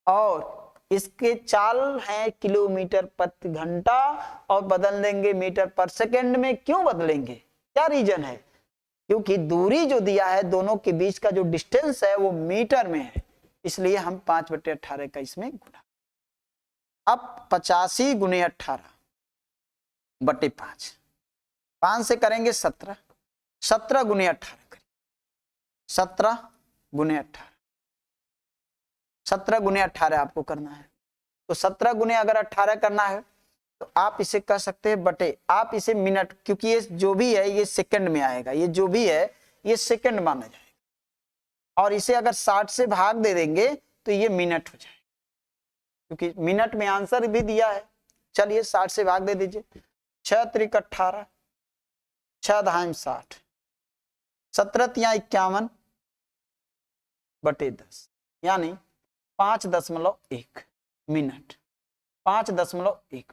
[SPEAKER 1] और इसके चाल है किलोमीटर प्रति घंटा और बदल देंगे मीटर पर सेकंड में। क्यों बदलेंगे, क्या रीजन है, क्योंकि दूरी जो दिया है दोनों के बीच का जो डिस्टेंस है वो मीटर में है, इसलिए हम 5/18 का इसमें गुणा। अब 85 × 18/5, 5 से करेंगे 17, 17 × 18 करेंगे, 17 × 18, 17 × 18 आपको करना है। तो 17 × अगर 18 करना है तो आप इसे कह सकते हैं बटे, आप इसे मिनट, क्योंकि ये जो भी है ये सेकंड में आएगा, ये जो भी है ये सेकंड माना जाएगा। और इसे अगर 60 से भाग दे देंगे तो ये मिनट हो जाएगा, क्योंकि मिनट में आंसर भी दिया है। चलिए 60 से भाग दे दीजिए, 6 × 18, 6 × 60, 17 × 51/10, यानी 5.1 मिनट, 5.1 मिनट,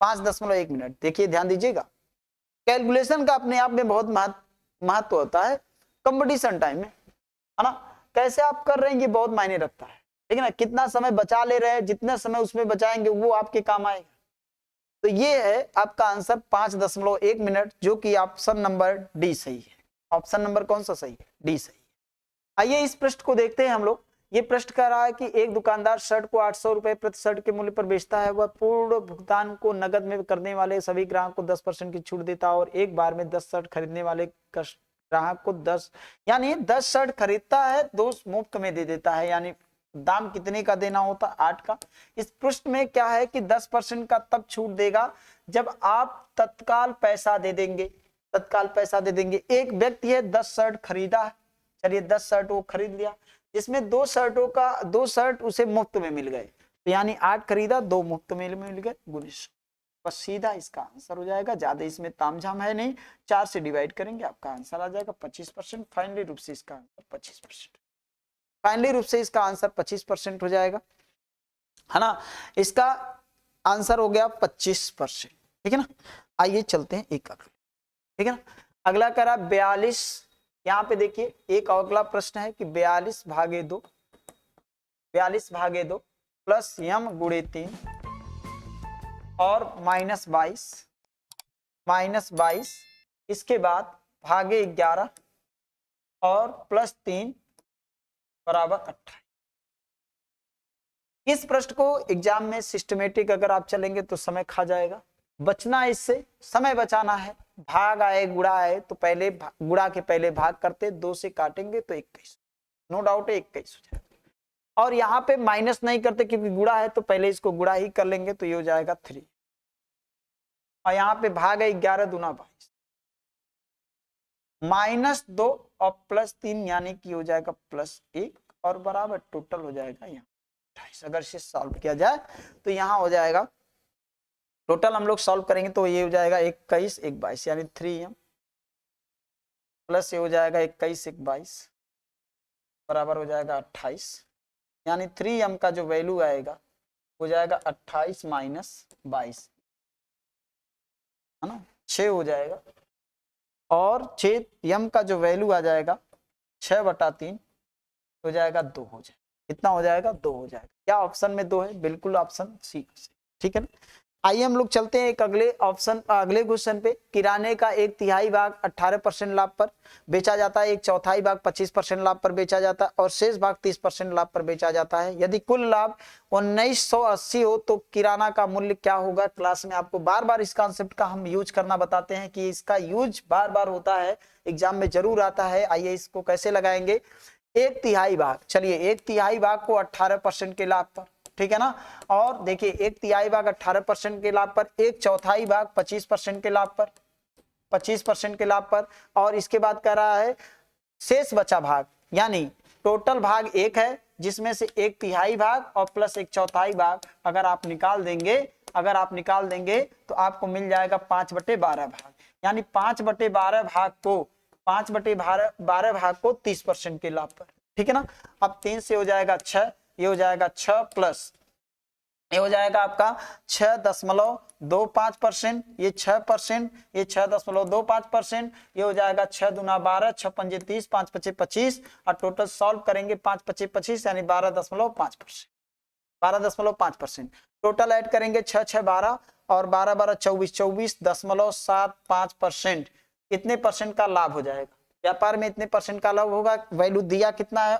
[SPEAKER 1] 5.1 मिनट। देखिए ध्यान दीजिएगा, कैलकुलेशन का अपने आप में बहुत महत्व होता है कंपटीशन टाइम में, है ना। कैसे आप कर रहे हैं ये बहुत मायने रखता है, ठीक है ना। कितना समय बचा ले रहे हैं, जितना समय उसमें बचाएंगे वो आपके काम आएगा। तो ये है आपका आंसर 5.1 मिनट, जो कि ऑप्शन नंबर डी सही है। ऑप्शन नंबर कौन सा सही है, डी सही है। आइए इस प्रश्न को देखते हैं हम लोग ये प्रश्न कर रहा है कि एक दुकानदार शर्ट को 800 रुपए प्रति शर्ट के मूल्य पर बेचता है। वह पूर्ण भुगतान को नगद में करने वाले सभी ग्राहक को 10% की छूट देता है और एक बार में 10 शर्ट खरीदने वाले ग्राहक को 10 यानी 10 शर्ट खरीदता है, 2 मुफ्त में दे देता है। यानी दाम कितने का देना होता? 8 का। इस पृष्ठ में क्या है कि 10% का तब छूट देगा जब आप तत्काल पैसा दे देंगे। तत्काल पैसा दे देंगे। एक व्यक्ति है 10 शर्ट खरीदा है, चलिए 10 शर्ट वो खरीद लिया, जिसमें 2 शर्ट उसे मुफ्त में मिल गए, तो यानी 8 खरीदा 2 मुफ्त में मिल गए, गुणित। बस सीधा इसका आंसर हो जाएगा, ज्यादा इसमें तामझाम है नहीं। 4 से डिवाइड करेंगे आपका आंसर आ जाएगा 25%। फाइनली रूप से इसका आंसर 25%, फाइनली रूप से इसका आंसर 25% हो जाएगा, है ना। इसका आंसर हो गया 25%, ठीक है ना। आइए चलते हैं एक अगला, ठीक है ना। अगला करा 42। यहाँ पे देखिए एक अगला प्रश्न है कि 42 भागे 2 प्लस यम गुणे 3 और -22 इसके बाद भागे 11 और प्लस 3 बराबर 28। इस प्रश्न को एग्जाम में सिस्टमेटिक अगर आप चलेंगे तो समय खा जाएगा। बचना इससे, समय बचाना है। भाग आए गुणा आए तो पहले गुणा के पहले भाग करते, 2 से काटेंगे तो 21, नो डाउट है 21 हो जाएगा। और यहाँ पे माइनस नहीं करते क्योंकि गुणा है, तो पहले इसको गुणा ही कर लेंगे तो ये हो जाएगा 3। और यहाँ पे भाग है 11 दूना 22, -2 और +3 यानी कि हो जाएगा +1 और बराबर टोटल हो जाएगा यहाँ 28। अगर इसे सॉल्व किया जाए तो यहाँ हो जाएगा टोटल, हम लोग सॉल्व करेंगे तो ये हो जाएगा 21 1 22 यानी 3m प्लस ये हो जाएगा 21 1 22 बराबर हो जाएगा 28, यानी 3m का जो वैल्यू आएगा हो जाएगा 28 - 22, है ना, 6 हो जाएगा। और 6m का जो वैल्यू आ जाएगा 6/3 हो जाएगा 2 हो जाएगा। कितना हो जाएगा? 2 हो जाएगा। क्या ऑप्शन में 2 है? बिल्कुल ऑप्शन सी, ठीक है ना। आइए हम लोग चलते हैं एक अगले क्वेश्चन पे। किराने का 1/3 भाग 18% लाभ पर बेचा जाता है, 1/4 भाग 25% लाभ पर बेचा जाता है और शेष भाग 30% लाभ पर बेचा जाता है। यदि कुल लाभ 1980 हो तो किराना का मूल्य क्या होगा? क्लास में आपको बार बार इस कॉन्सेप्ट का हम यूज करना बताते हैं कि इसका यूज बार बार होता है, एग्जाम में जरूर आता है। आइए इसको कैसे लगाएंगे। 1/3 भाग, चलिए 1/3 भाग को 18% के लाभ पर, ठीक है ना। और देखिए 1/3 भाग 18% के लाभ पर, 1/4 भाग 25% के लाभ पर, 25% के लाभ पर। और इसके बाद कह रहा है शेष बचा भाग, यानी टोटल भाग 1 है जिसमें से 1/3 भाग और प्लस 1/4 भाग अगर आप निकाल देंगे तो आपको मिल जाएगा 5/12 भाग, यानी 5/12 भाग को 5/12 भाग को 30% के लाभ पर, ठीक है ना। अब 3 से हो जाएगा 6, ये हो जाएगा 6 प्लस ये हो जाएगा आपका 6.25%, ये 6%, ये 6.25%, ये हो जाएगा 6 दूना 12, 6 पंजे 30, 5 पचे 25 और टोटल सॉल्व करेंगे 5 पचे 25 यानी 12.5%, 12.5%। टोटल ऐड करेंगे 6 6 12 और 12 12 24, 24.75%। इतने परसेंट का लाभ हो जाएगा। व्यापार में इतने परसेंट का लाभ होगा। वैल्यू दिया कितना है?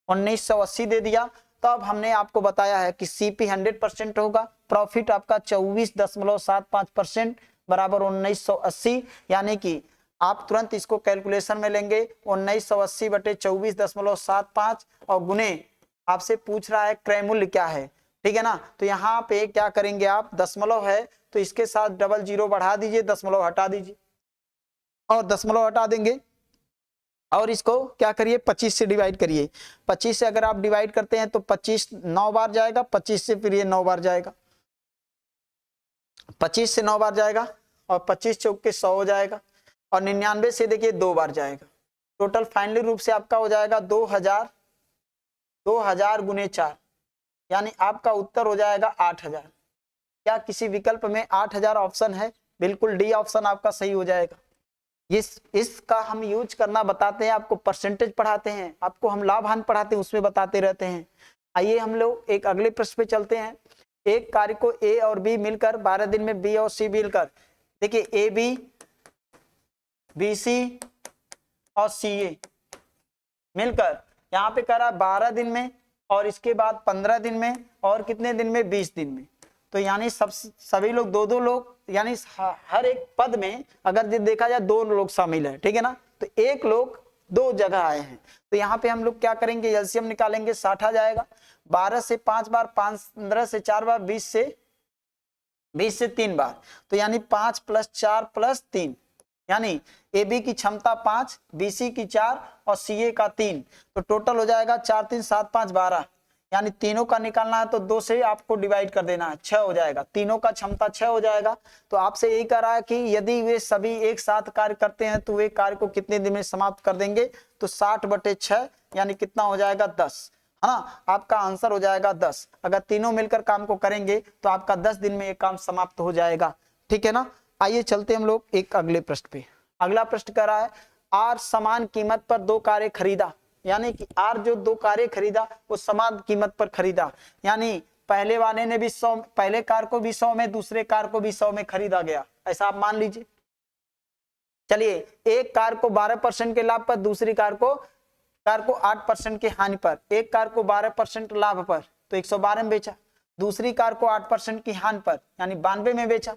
[SPEAKER 1] 1980 दे दिया। तो अब हमने आपको बताया है कि सीपी 100% होगा, प्रॉफिट आपका 24.75% बराबर 1980, यानी कि आप तुरंत इसको कैलकुलेशन में लेंगे 1980 बटे 24.75 और गुने आपसे पूछ रहा है क्रय मूल्य क्या है, ठीक है ना। तो यहाँ पे क्या करेंगे आप, दशमलव है तो इसके साथ 00 बढ़ा दीजिए, दशमलव हटा दीजिए और दशमलव हटा देंगे और इसको क्या करिए 25 से डिवाइड करिए। 25 से अगर आप डिवाइड करते हैं तो 25 9 बार जाएगा, 25 से फिर ये 9 बार जाएगा, 25 से 9 बार जाएगा और 25 चौक के 100 हो जाएगा और 99 से देखिए 2 बार जाएगा। टोटल फाइनली रूप से आपका हो जाएगा 2000 गुने 4, यानी आपका उत्तर हो जाएगा 8000। क्या किसी विकल्प में 8000 ऑप्शन है? बिल्कुल डी ऑप्शन आपका सही हो जाएगा। इसका हम यूज करना बताते हैं, आपको परसेंटेज पढ़ाते हैं, आपको हम लाभ हानि पढ़ाते हैं, उसमें बताते रहते हैं। आइए हम लोग एक अगले प्रश्न पे चलते हैं। एक कार्य को ए और बी मिलकर 12 दिन में बी और सी मिलकर, देखिए ए बी, बी सी और सी ए मिलकर यहाँ पे कह रहा है 12 दिन में, और इसके बाद 15 दिन में, और कितने दिन में, 20 दिन में। तो यानी सभी लोग दो दो लोग, यानी हर एक पद में अगर देखा जाए 2 लोग शामिल है, ठीक है ना, तो 1 लोग 2 जगह आए हैं। तो यहाँ पे हम लोग क्या करेंगे, एलसीएम निकालेंगे, 60 आ जाएगा। 12 से 5 बार, 15 से 4 बार, 20 से 3 बार, तो यानी 5 + 4 + 3, यानी ए बी की क्षमता 5, बीसी की 4 और सीए का 3, तो टोटल हो जाएगा 4 3 7 5 12, यानी तीनों का निकालना है तो 2 से आपको डिवाइड कर देना है, 6 हो जाएगा। तीनों का क्षमता 6 हो जाएगा। तो आपसे यही कह रहा है कि यदि वे सभी एक साथ कार्य करते हैं तो वे कार्य को कितने दिन में समाप्त कर देंगे, तो 60/6 यानी कितना हो जाएगा, 10, है ना। आपका आंसर हो जाएगा 10। अगर तीनों मिलकर काम को करेंगे तो आपका 10 दिन में ये काम समाप्त हो जाएगा, ठीक है ना। आइए चलते हम लोग एक अगले प्रश्न पे। अगला प्रश्न कह रहा है, आर समान कीमत पर 2 कारें खरीदा, यानी कि आर जो 2 कारें खरीदा वो समान कीमत पर खरीदा, यानी पहले वाले ने भी 100, पहले कार को भी 100 में, दूसरे कार को भी 100 में खरीदा गया, ऐसा आप मान लीजिए। चलिए, एक कार को 12% के लाभ पर, दूसरी कार को 8% की हानि पर, एक कार को 12% लाभ पर तो 112 में बेचा, दूसरी कार को 8% की हानि पर यानी 92 में बेचा।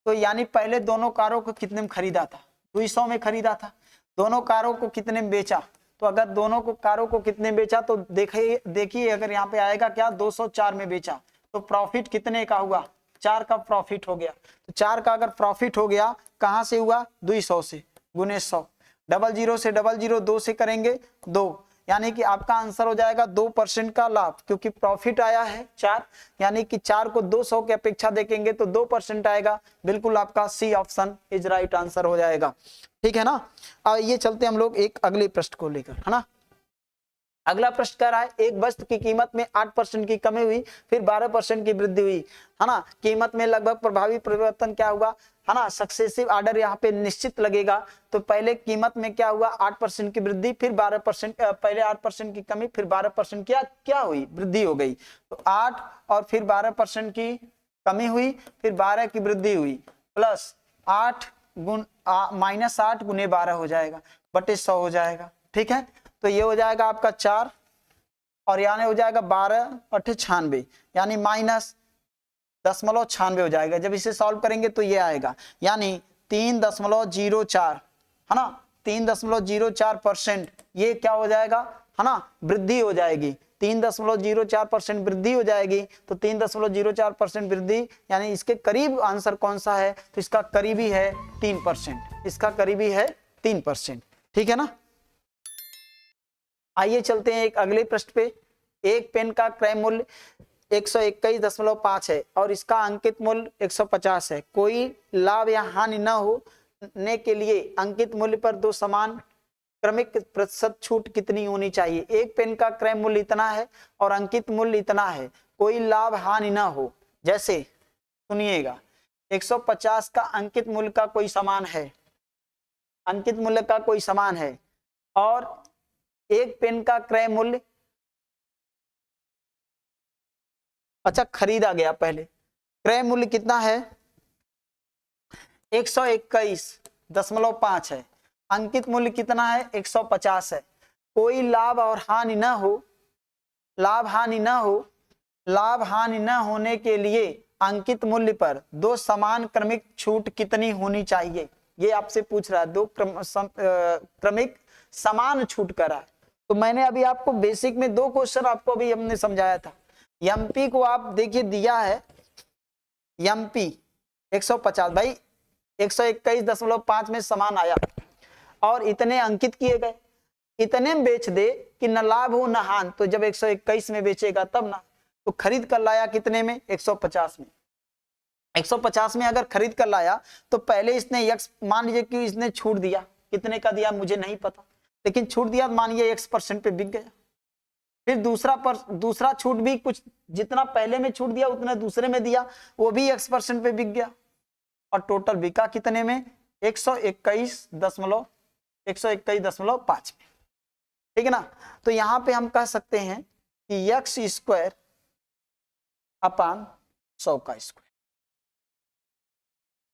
[SPEAKER 1] तो यानी पहले दोनों कारों को कितने में खरीदा था, 200 में खरीदा था। दोनों कारों को कितने में बेचा, तो अगर दोनों को कारों को कितने में बेचा तो देखिए अगर यहाँ पे आएगा क्या, 204 में बेचा, तो प्रॉफिट कितने का हुआ, 4 का प्रॉफिट हो गया। तो 4 का अगर प्रॉफिट हो गया, कहां से हुआ, 200 से, गुने 100, 00 से 00 2 से करेंगे 2, यानी कि आपका आंसर हो जाएगा 2% का लाभ, क्योंकि प्रॉफिट आया है 4, यानी कि 4 को 200 की अपेक्षा देखेंगे तो 2% आएगा। बिल्कुल आपका C option is right answer हो जाएगा, ठीक है ना। अब ये चलते हम लोग एक अगले प्रश्न को लेकर, है ना। अगला प्रश्न कह रहा है, एक वस्तु की कीमत में 8% की कमी हुई, फिर 12% की वृद्धि हुई, है ना। कीमत में लगभग प्रभावी परिवर्तन क्या हुआ, है ना, सक्सेसिव ऑर्डर यहाँ पे निश्चित लगेगा। तो पहले कीमत में क्या हुआ, 8% की वृद्धि, फिर 12%, पहले 8% की कमी, फिर 12% क्या हुई, वृद्धि हो गई। तो 8 और फिर 12% की कमी हुई, फिर 12 की वृद्धि हुई, प्लस 8 माइनस 8 गुने 12 हो जाएगा, बटे 100 हो जाएगा, ठीक है। तो ये हो जाएगा आपका 4, और यानी हो जाएगा 12 8 96, यानी -0.96 हो जाएगा। जब इसे सॉल्व करेंगे तो ये आएगा, यानी 3.04, है ना, 3.04%, ये क्या हो जाएगा, है ना, वृद्धि हो जाएगी। 3.04% वृद्धि हो जाएगी, तो 3.04% वृद्धि, यानी इसके करीब आंसर कौन सा है, तो इसका करीबी है 3%, इसका करीबी है 3%, ठीक है ना। आइए चलते हैं एक अगले प्रश्न पे। एक पेन का क्रय मूल्य 121.5 है और इसका अंकित मूल्य 150 है। कोई लाभ या हानि न होने के लिए अंकित मूल्य पर 2 समान क्रमिक प्रतिशत छूट कितनी होनी चाहिए। एक पेन का क्रय मूल्य इतना है और अंकित मूल्य इतना है, कोई लाभ हानि न हो। जैसे सुनिएगा, 150 का अंकित मूल्य का कोई समान है, अंकित मूल्य का कोई समान है, और एक पेन का क्रय मूल्य, अच्छा खरीदा गया, पहले क्रय मूल्य कितना है 121.5 है, अंकित मूल्य कितना है 150 है। कोई लाभ और हानि न हो, लाभ हानि न होने के लिए अंकित मूल्य पर 2 समान क्रमिक छूट कितनी होनी चाहिए, ये आपसे पूछ रहा है। 2 क्रमिक समान छूट करा है। तो मैंने अभी आपको बेसिक में 2 क्वेश्चन आपको अभी हमने समझाया था। एमपी को आप देखिए दिया है, एमपी 150, भाई 121.5 में समान आया और इतने अंकित किए गए, इतने में बेच दे कि न लाभ हो न हानि, तो जब 121 में बेचेगा तब ना। तो खरीद कर लाया कितने में, 150 में। 150 में अगर खरीद कर लाया तो पहले इसने x, मान लीजिए कि इसने छूट दिया, कितने का दिया मुझे नहीं पता, लेकिन छूट दिया, मानिए x% पे बिक गया। फिर दूसरा छूट भी कुछ, जितना पहले में छूट दिया उतना दूसरे में दिया, वो भी x% पे बिक गया, और टोटल बिका कितने में, 121.5 में, ठीक है ना। तो यहां पे हम कह सकते हैं कि x² अपान 100 का स्क्वायर,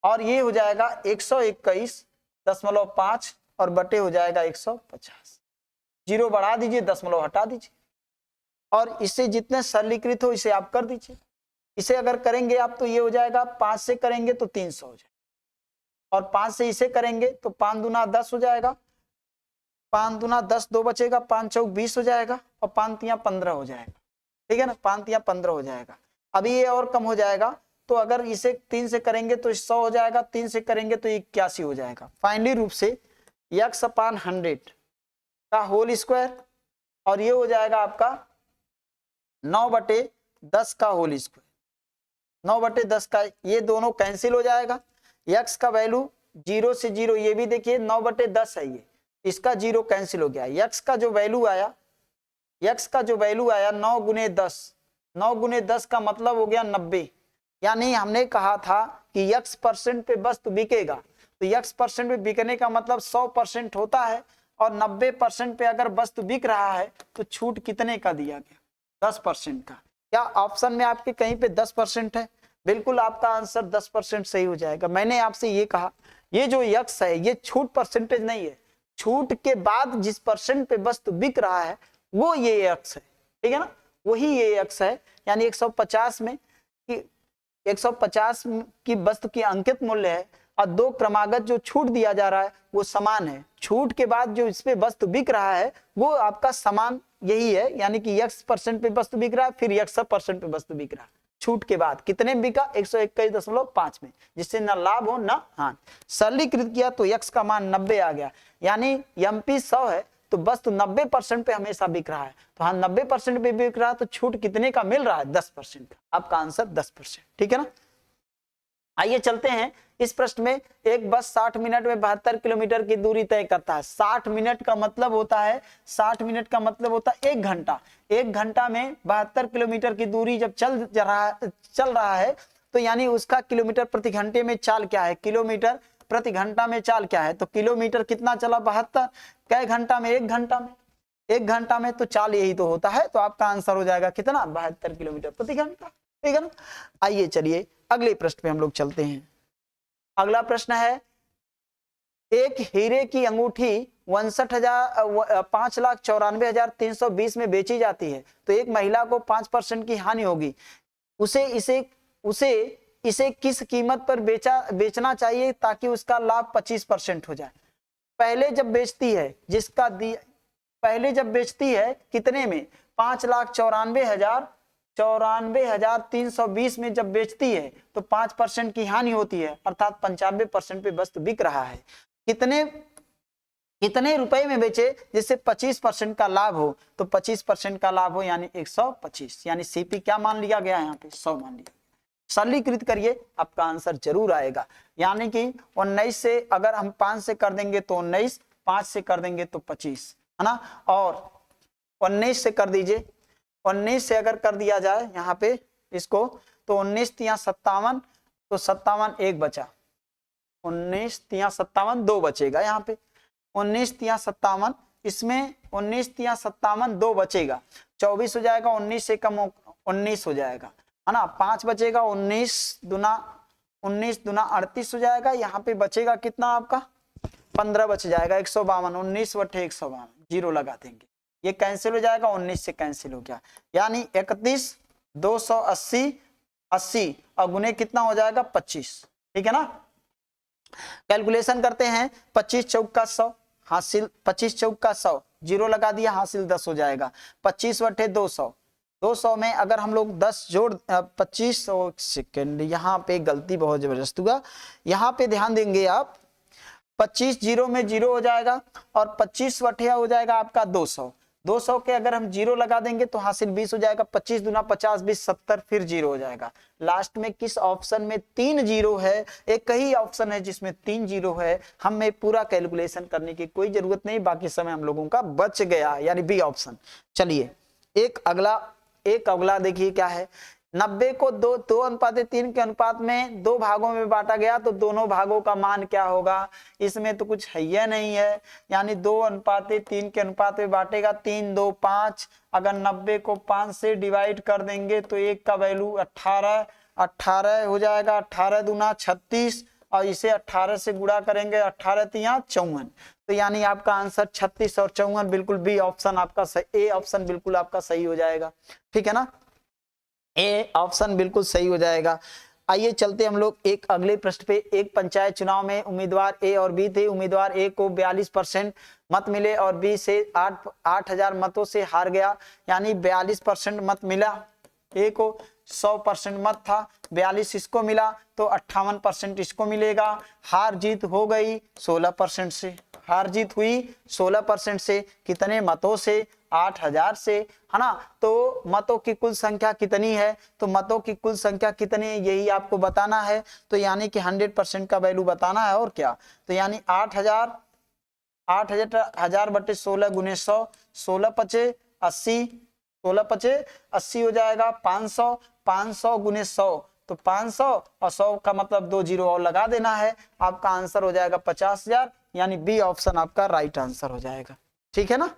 [SPEAKER 1] और ये हो जाएगा 121.5 और बटे हो जाएगा 150, जीरो बढ़ा दीजिए, दशमलव हटा दीजिए, और इसे जितने सरलीकृत हो इसे आप कर दीजिए। इसे अगर करेंगे आप तो ये हो जाएगा, 5 से करेंगे तो 300 हो जाएगा, और 5 से इसे करेंगे तो 5 दूना 10 हो जाएगा, 5 दूना 10, 2 बचेगा, 5 चौक 20 हो जाएगा, और 5 तिया 15 हो जाएगा। ठीक है ना, 5 तिया 15 हो जाएगा। अभी ये और कम हो जाएगा, तो अगर इसे 3 से करेंगे तो 100 हो जाएगा, 3 से करेंगे तो 81 हो जाएगा। फाइनली रूप से x/100 का होल स्क्वायर, और ये हो जाएगा आपका 9/10 का होल स्क्वायर। 9/10 का ये दोनों कैंसिल हो जाएगा। x का वैल्यू 0 से 0, ये भी देखिए 9/10 है, ये इसका 0 कैंसिल हो गया। x का जो वैल्यू आया, x का जो वैल्यू आया 9 गुने 10, 9 गुने 10 का मतलब हो गया 90। यानी हमने कहा था कि x% पे वस्तु बिकेगा, तो x% पे बिकने का मतलब 100% होता है, और 90% पे अगर वस्तु बिक रहा है तो छूट कितने का दिया गया? 10% का। क्या ऑप्शन में आपके कहीं पे 10% है? बिल्कुल आपका आंसर 10% सही हो जाएगा। मैंने आपसे ये कहा, ये जो x है ये छूट परसेंटेज नहीं है, छूट के बाद जिस परसेंट पे वस्तु बिक रहा है वो ये x है। ठीक है ना, वही ये x है। यानी 150 में कि 150 की वस्तु की अंकित मूल्य है, और दो क्रमागत जो छूट दिया जा रहा है वो समान है। छूट के बाद जो इस पे वस्तु बिक रहा है वो आपका समान यही है, यानी कि x% पे वस्तु बिक रहा है, फिर x% पे वस्तु बिक रहा है। छूट के बाद कितने बिका? 121.5 में, जिससे न लाभ हो न हानि। सरलीकृत किया तो x का मान 90 आ गया, यानी MP 100 है तो वस्तु 90% पे हमेशा बिक रहा है। तो हाँ, 90% पे बिक रहा है तो छूट कितने का मिल रहा है? 10% का। आपका आंसर 10%। ठीक है ना। आइए चलते हैं इस प्रश्न में। एक बस 60 मिनट में 72 किलोमीटर की दूरी तय करता है। 60 मिनट का मतलब होता है, 60 मिनट का मतलब होता है 1 घंटा। 1 घंटा में 72 किलोमीटर की दूरी जब चल रहा है तो यानी उसका किलोमीटर प्रति घंटे में चाल क्या है? किलोमीटर प्रति घंटा में चाल क्या है? तो किलोमीटर कितना चला? 72। कै घंटा में? 1 घंटा में। 1 घंटा में तो चाल यही तो होता है। तो आपका आंसर हो जाएगा कितना? 72 किलोमीटर प्रति घंटा। ठीक है ना। आइए चलिए अगले प्रश्न पे हम लोग चलते हैं। अगला प्रश्न है, एक हीरे की अंगूठी 5,94,320 में बेची जाती है, तो एक महिला को 5% की हानि होगी। उसे इसे किस कीमत पर बेचना चाहिए ताकि उसका लाभ 25% हो जाए? पहले जब बेचती है कितने में? 5,94,320 में जब बेचती है तो 5% की हानि होती है, अर्थात 95% पे वस्तु बिक रहा है। कितने रुपए में बेचे जिससे 25% का लाभ हो? तो 25% का लाभ हो यानी 125, यानी CP क्या मान लिया गया? यहाँ पे 100 मान लिया। सरलीकृत करिए, आपका आंसर जरूर आएगा। यानी कि 19 से अगर हम 5 से कर देंगे तो 19, 5 से कर देंगे तो 25, है ना। और 19 से कर दीजिए, 19 से अगर कर दिया जाए यहाँ पे इसको, तो 19 तिया 57, तो 57 1 बचा, 19 तिया 57 2 बचेगा। यहाँ पे 19 तिया 57, इसमें 19 तिया 57 2 बचेगा, 24 हो जाएगा। 19 से कम 19 हो जाएगा, है ना। 5 बचेगा, 19 दूना 38 हो जाएगा। यहाँ पे बचेगा कितना आपका? 15 बच जाएगा, 152। 19 बटे 152, जीरो लगा देंगे, ये कैंसिल हो जाएगा, 19 से कैंसिल हो गया, यानी 31, 280, 80 और गुने कितना हो जाएगा? 25। ठीक है ना। कैलकुलेशन करते हैं। 25 चौका 100 हासिल, 25 चौका 100, जीरो लगा दिया, हासिल 10 हो जाएगा। 25 बटे 200, 200 में अगर हम लोग 10 जोड़ 2500 सेकेंड, यहाँ पे गलती बहुत जबरदस्त हुआ, यहाँ पे ध्यान देंगे आप। 25 जीरो में जीरो हो जाएगा, और 25 बटे हो जाएगा आपका 200। 200 के अगर हम जीरो लगा देंगे तो हासिल 20 हो जाएगा। 25 दूना 50, 20 70, फिर जीरो हो जाएगा। लास्ट में किस ऑप्शन में 3 जीरो है? एक ही ऑप्शन है जिसमें 3 जीरो है। हमें पूरा कैलकुलेशन करने की कोई जरूरत नहीं, बाकी समय हम लोगों का बच गया, यानी बी ऑप्शन। चलिए एक अगला देखिए क्या है। 90 को 2:3 के अनुपात में 2 भागों में बांटा गया, तो दोनों भागों का मान क्या होगा? इसमें तो कुछ है या नहीं है, यानी 2:3 के अनुपात में बांटेगा। 3 2 5, अगर 90 को 5 से डिवाइड कर देंगे तो 1 का वैल्यू 18 हो जाएगा। 18 दूना 36 और इसे 18 से गुणा करेंगे, 18 तिया 54, तो यानी आपका आंसर 36 और 54 बिल्कुल बी ऑप्शन आपका सही, ए ऑप्शन बिल्कुल आपका सही हो जाएगा। ठीक है ना, ए ऑप्शन बिल्कुल सही हो जाएगा। आइए चलते हम लोग एक अगले प्रश्न पे। एक पंचायत चुनाव में उम्मीदवार ए और बी थे। उम्मीदवार ए को 42% मत मिले और बी से 8,000 मतों से हार गया, यानी 42% मत मिला। ए को 100% मत था, 42 इसको मिला, तो 58% इसको मिलेगा। हार जीत हो गई 16% से, हार जीत हुई 16% से, कितने मतों से? 8,000 से, है ना। तो मतों की कुल संख्या कितनी है? तो मतों की कुल संख्या कितनी है यही आपको बताना है, तो यानी कि 100% का वैल्यू बताना है और क्या। तो यानी 8,000 बटे 16 गुने 100, 16 पचे 80, 16 पचे 80 हो जाएगा। 500, 500 गुने 100, तो 500 और 100 का मतलब 2 जीरो और लगा देना है, आपका आंसर हो जाएगा 50,000, यानी बी ऑप्शन आपका राइट आंसर हो जाएगा। ठीक है ना,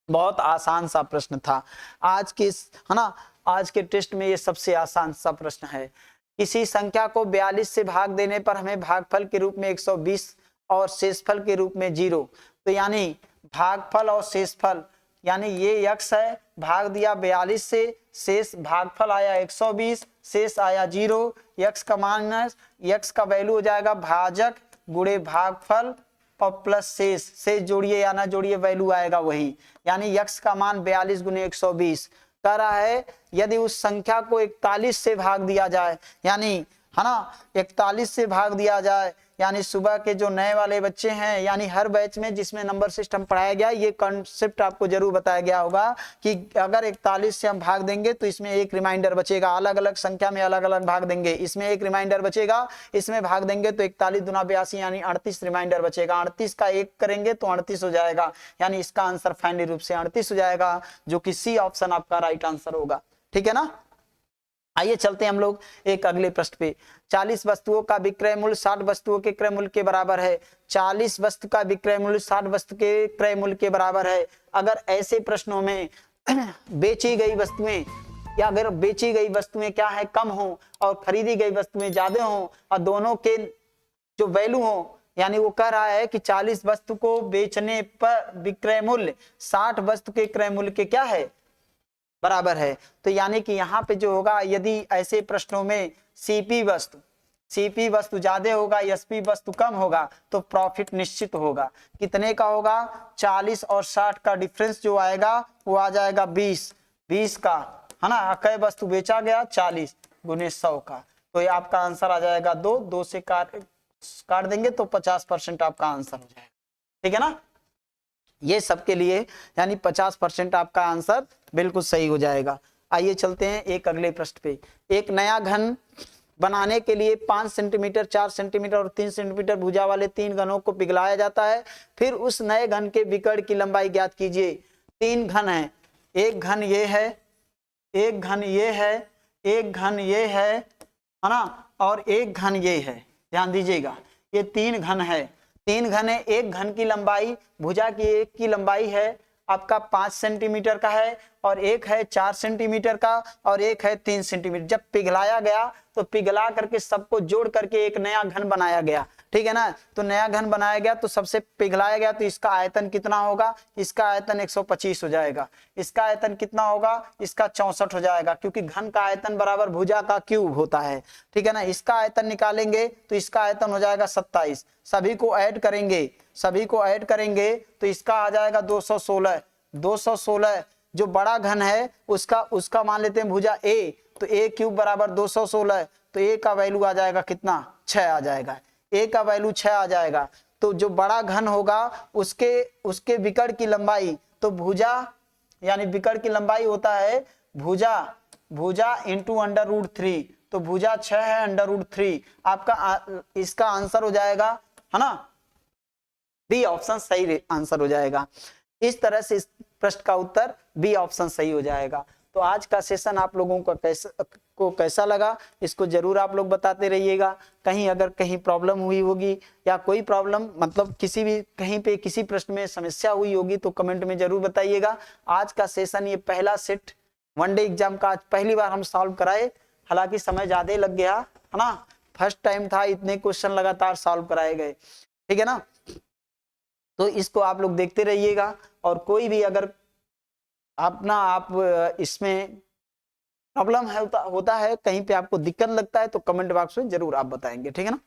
[SPEAKER 1] बहुत आसान सा प्रश्न था आज के, है ना, आज के टेस्ट में ये सबसे आसान सा प्रश्न है। किसी संख्या को 42 से भाग देने पर हमें भागफल के रूप में 120 और शेषफल के रूप में 0, तो यानी भागफल और शेषफल, यानी ये x है, भाग दिया 42 से, शेष भागफल आया 120, शेष आया 0, x का माइनस x का वैल्यू हो जाएगा भाजक गुणे भागफल और प्लस शेष, शेष जोड़िए या ना जोड़िए वैल्यू आएगा वही, यानी x का मान 42 गुने 120। कह रहा है यदि उस संख्या को 41 से भाग दिया जाए, यानी है ना 41 से भाग दिया जाए, यानी सुबह के जो नए वाले बच्चे हैं, यानी हर बैच में जिसमें नंबर सिस्टम पढ़ाया गया, ये कॉन्सेप्ट आपको जरूर बताया गया होगा कि अगर 41 से हम भाग देंगे तो इसमें एक रिमाइंडर बचेगा, अलग अलग संख्या में अलग अलग भाग देंगे, इसमें एक रिमाइंडर बचेगा, इसमें भाग देंगे तो 41 दूना 82 यानी 38 रिमाइंडर बचेगा। 38 का 1 करेंगे तो 38 हो जाएगा, यानी इसका आंसर फाइनली रूप से 38 हो जाएगा, जो कि सी ऑप्शन आपका राइट आंसर होगा। ठीक है ना, आइए चलते हैं हम लोग एक अगले प्रश्न पे। 40 वस्तुओं का विक्रय मूल्य 60 वस्तुओं के क्रय मूल्य के बराबर है। 40 वस्तु का विक्रय मूल्य 60 वस्तु के क्रय मूल्य के बराबर है। अगर ऐसे प्रश्नों में बेची गई वस्तुएं, या अगर बेची गई वस्तुएं क्या है कम हो और खरीदी गई वस्तुएं ज्यादा हो, और दोनों के जो वैल्यू हो, यानी वो कह रहा है कि 40 वस्तु को बेचने पर विक्रय मूल्य 60 वस्तु के क्रय मूल्य के क्या है बराबर है। तो यानी कि यहाँ पे जो होगा, यदि ऐसे प्रश्नों में सीपी वस्तु ज्यादा होगा, एसपी वस्तु कम होगा, तो प्रॉफिट निश्चित होगा। कितने का होगा? 40 और 60 का डिफरेंस जो आएगा वो आ जाएगा 20 का, है ना। कई वस्तु बेचा गया? 40 गुने 100 का, तो ये आपका आंसर आ जाएगा 2 से काट देंगे तो 50% आपका आंसर हो जाएगा। ठीक है ना, ये सबके लिए यानी 50% आपका आंसर बिल्कुल सही हो जाएगा। आइए चलते हैं एक अगले प्रश्न पे। एक नया घन बनाने के लिए 5 सेंटीमीटर, 4 सेंटीमीटर और 3 सेंटीमीटर भुजा वाले 3 घनों को पिघलाया जाता है। फिर उस नए घन के विकर्ण की लंबाई ज्ञात कीजिए। 3 घन है, एक घन ये है, एक घन ये है, एक घन ये है ना, और एक घन ये है। ध्यान दीजिएगा, ये 3 घन है, 3 घन है। एक घन की लंबाई, भुजा की एक की लंबाई है आपका 5 सेंटीमीटर का है, और एक है 4 सेंटीमीटर का, और एक है 3 सेंटीमीटर। जब पिघलाया गया तो पिघला करके सबको जोड़ करके एक नया घन बनाया गया। ठीक है ना, तो नया घन बनाया गया तो सबसे पिघलाया गया, तो इसका आयतन कितना होगा? इसका आयतन 125 हो जाएगा। इसका आयतन कितना होगा? इसका 64 हो जाएगा, क्योंकि घन का आयतन बराबर भुजा का क्यूब होता है। ठीक है ना, इसका आयतन निकालेंगे तो इसका आयतन हो जाएगा 27। सभी को ऐड करेंगे तो इसका आ जाएगा 216। जो बड़ा घन है उसका मान लेते हैं भुजा a, तो a क्यूब बराबर 216, तो a का वैल्यू आ जाएगा कितना? 6 आ जाएगा। a का वैल्यू 6 आ जाएगा। तो जो बड़ा घन होगा उसके विकर्ण की लंबाई, तो भुजा यानी विकर्ण की लंबाई होता है भुजा इंटू √3, तो भुजा 6 है √3। आपका इसका आंसर हो जाएगा, है ना, बी ऑप्शन सही आंसर हो जाएगा। इस तरह से इस प्रश्न का उत्तर बी ऑप्शन सही हो जाएगा। तो आज का सेशन आप लोगों को कैसा लगा, इसको जरूर आप लोग बताते रहिएगा। कहीं प्रॉब्लम हुई होगी या कोई प्रॉब्लम मतलब कहीं पे किसी प्रश्न में समस्या हुई होगी तो कमेंट में जरूर बताइएगा। आज का सेशन, ये पहला सेट वनडे एग्जाम का आज पहली बार हम सॉल्व कराए, हालांकि समय ज्यादा लग गया, है ना। फर्स्ट टाइम था, इतने क्वेश्चन लगातार सॉल्व कराए गए, ठीक है ना। तो इसको आप लोग देखते रहिएगा, और कोई भी अगर अपना आप इसमें प्रॉब्लम है होता है, कहीं पे आपको दिक्कत लगता है तो कमेंट बॉक्स में जरूर आप बताएंगे, ठीक है ना।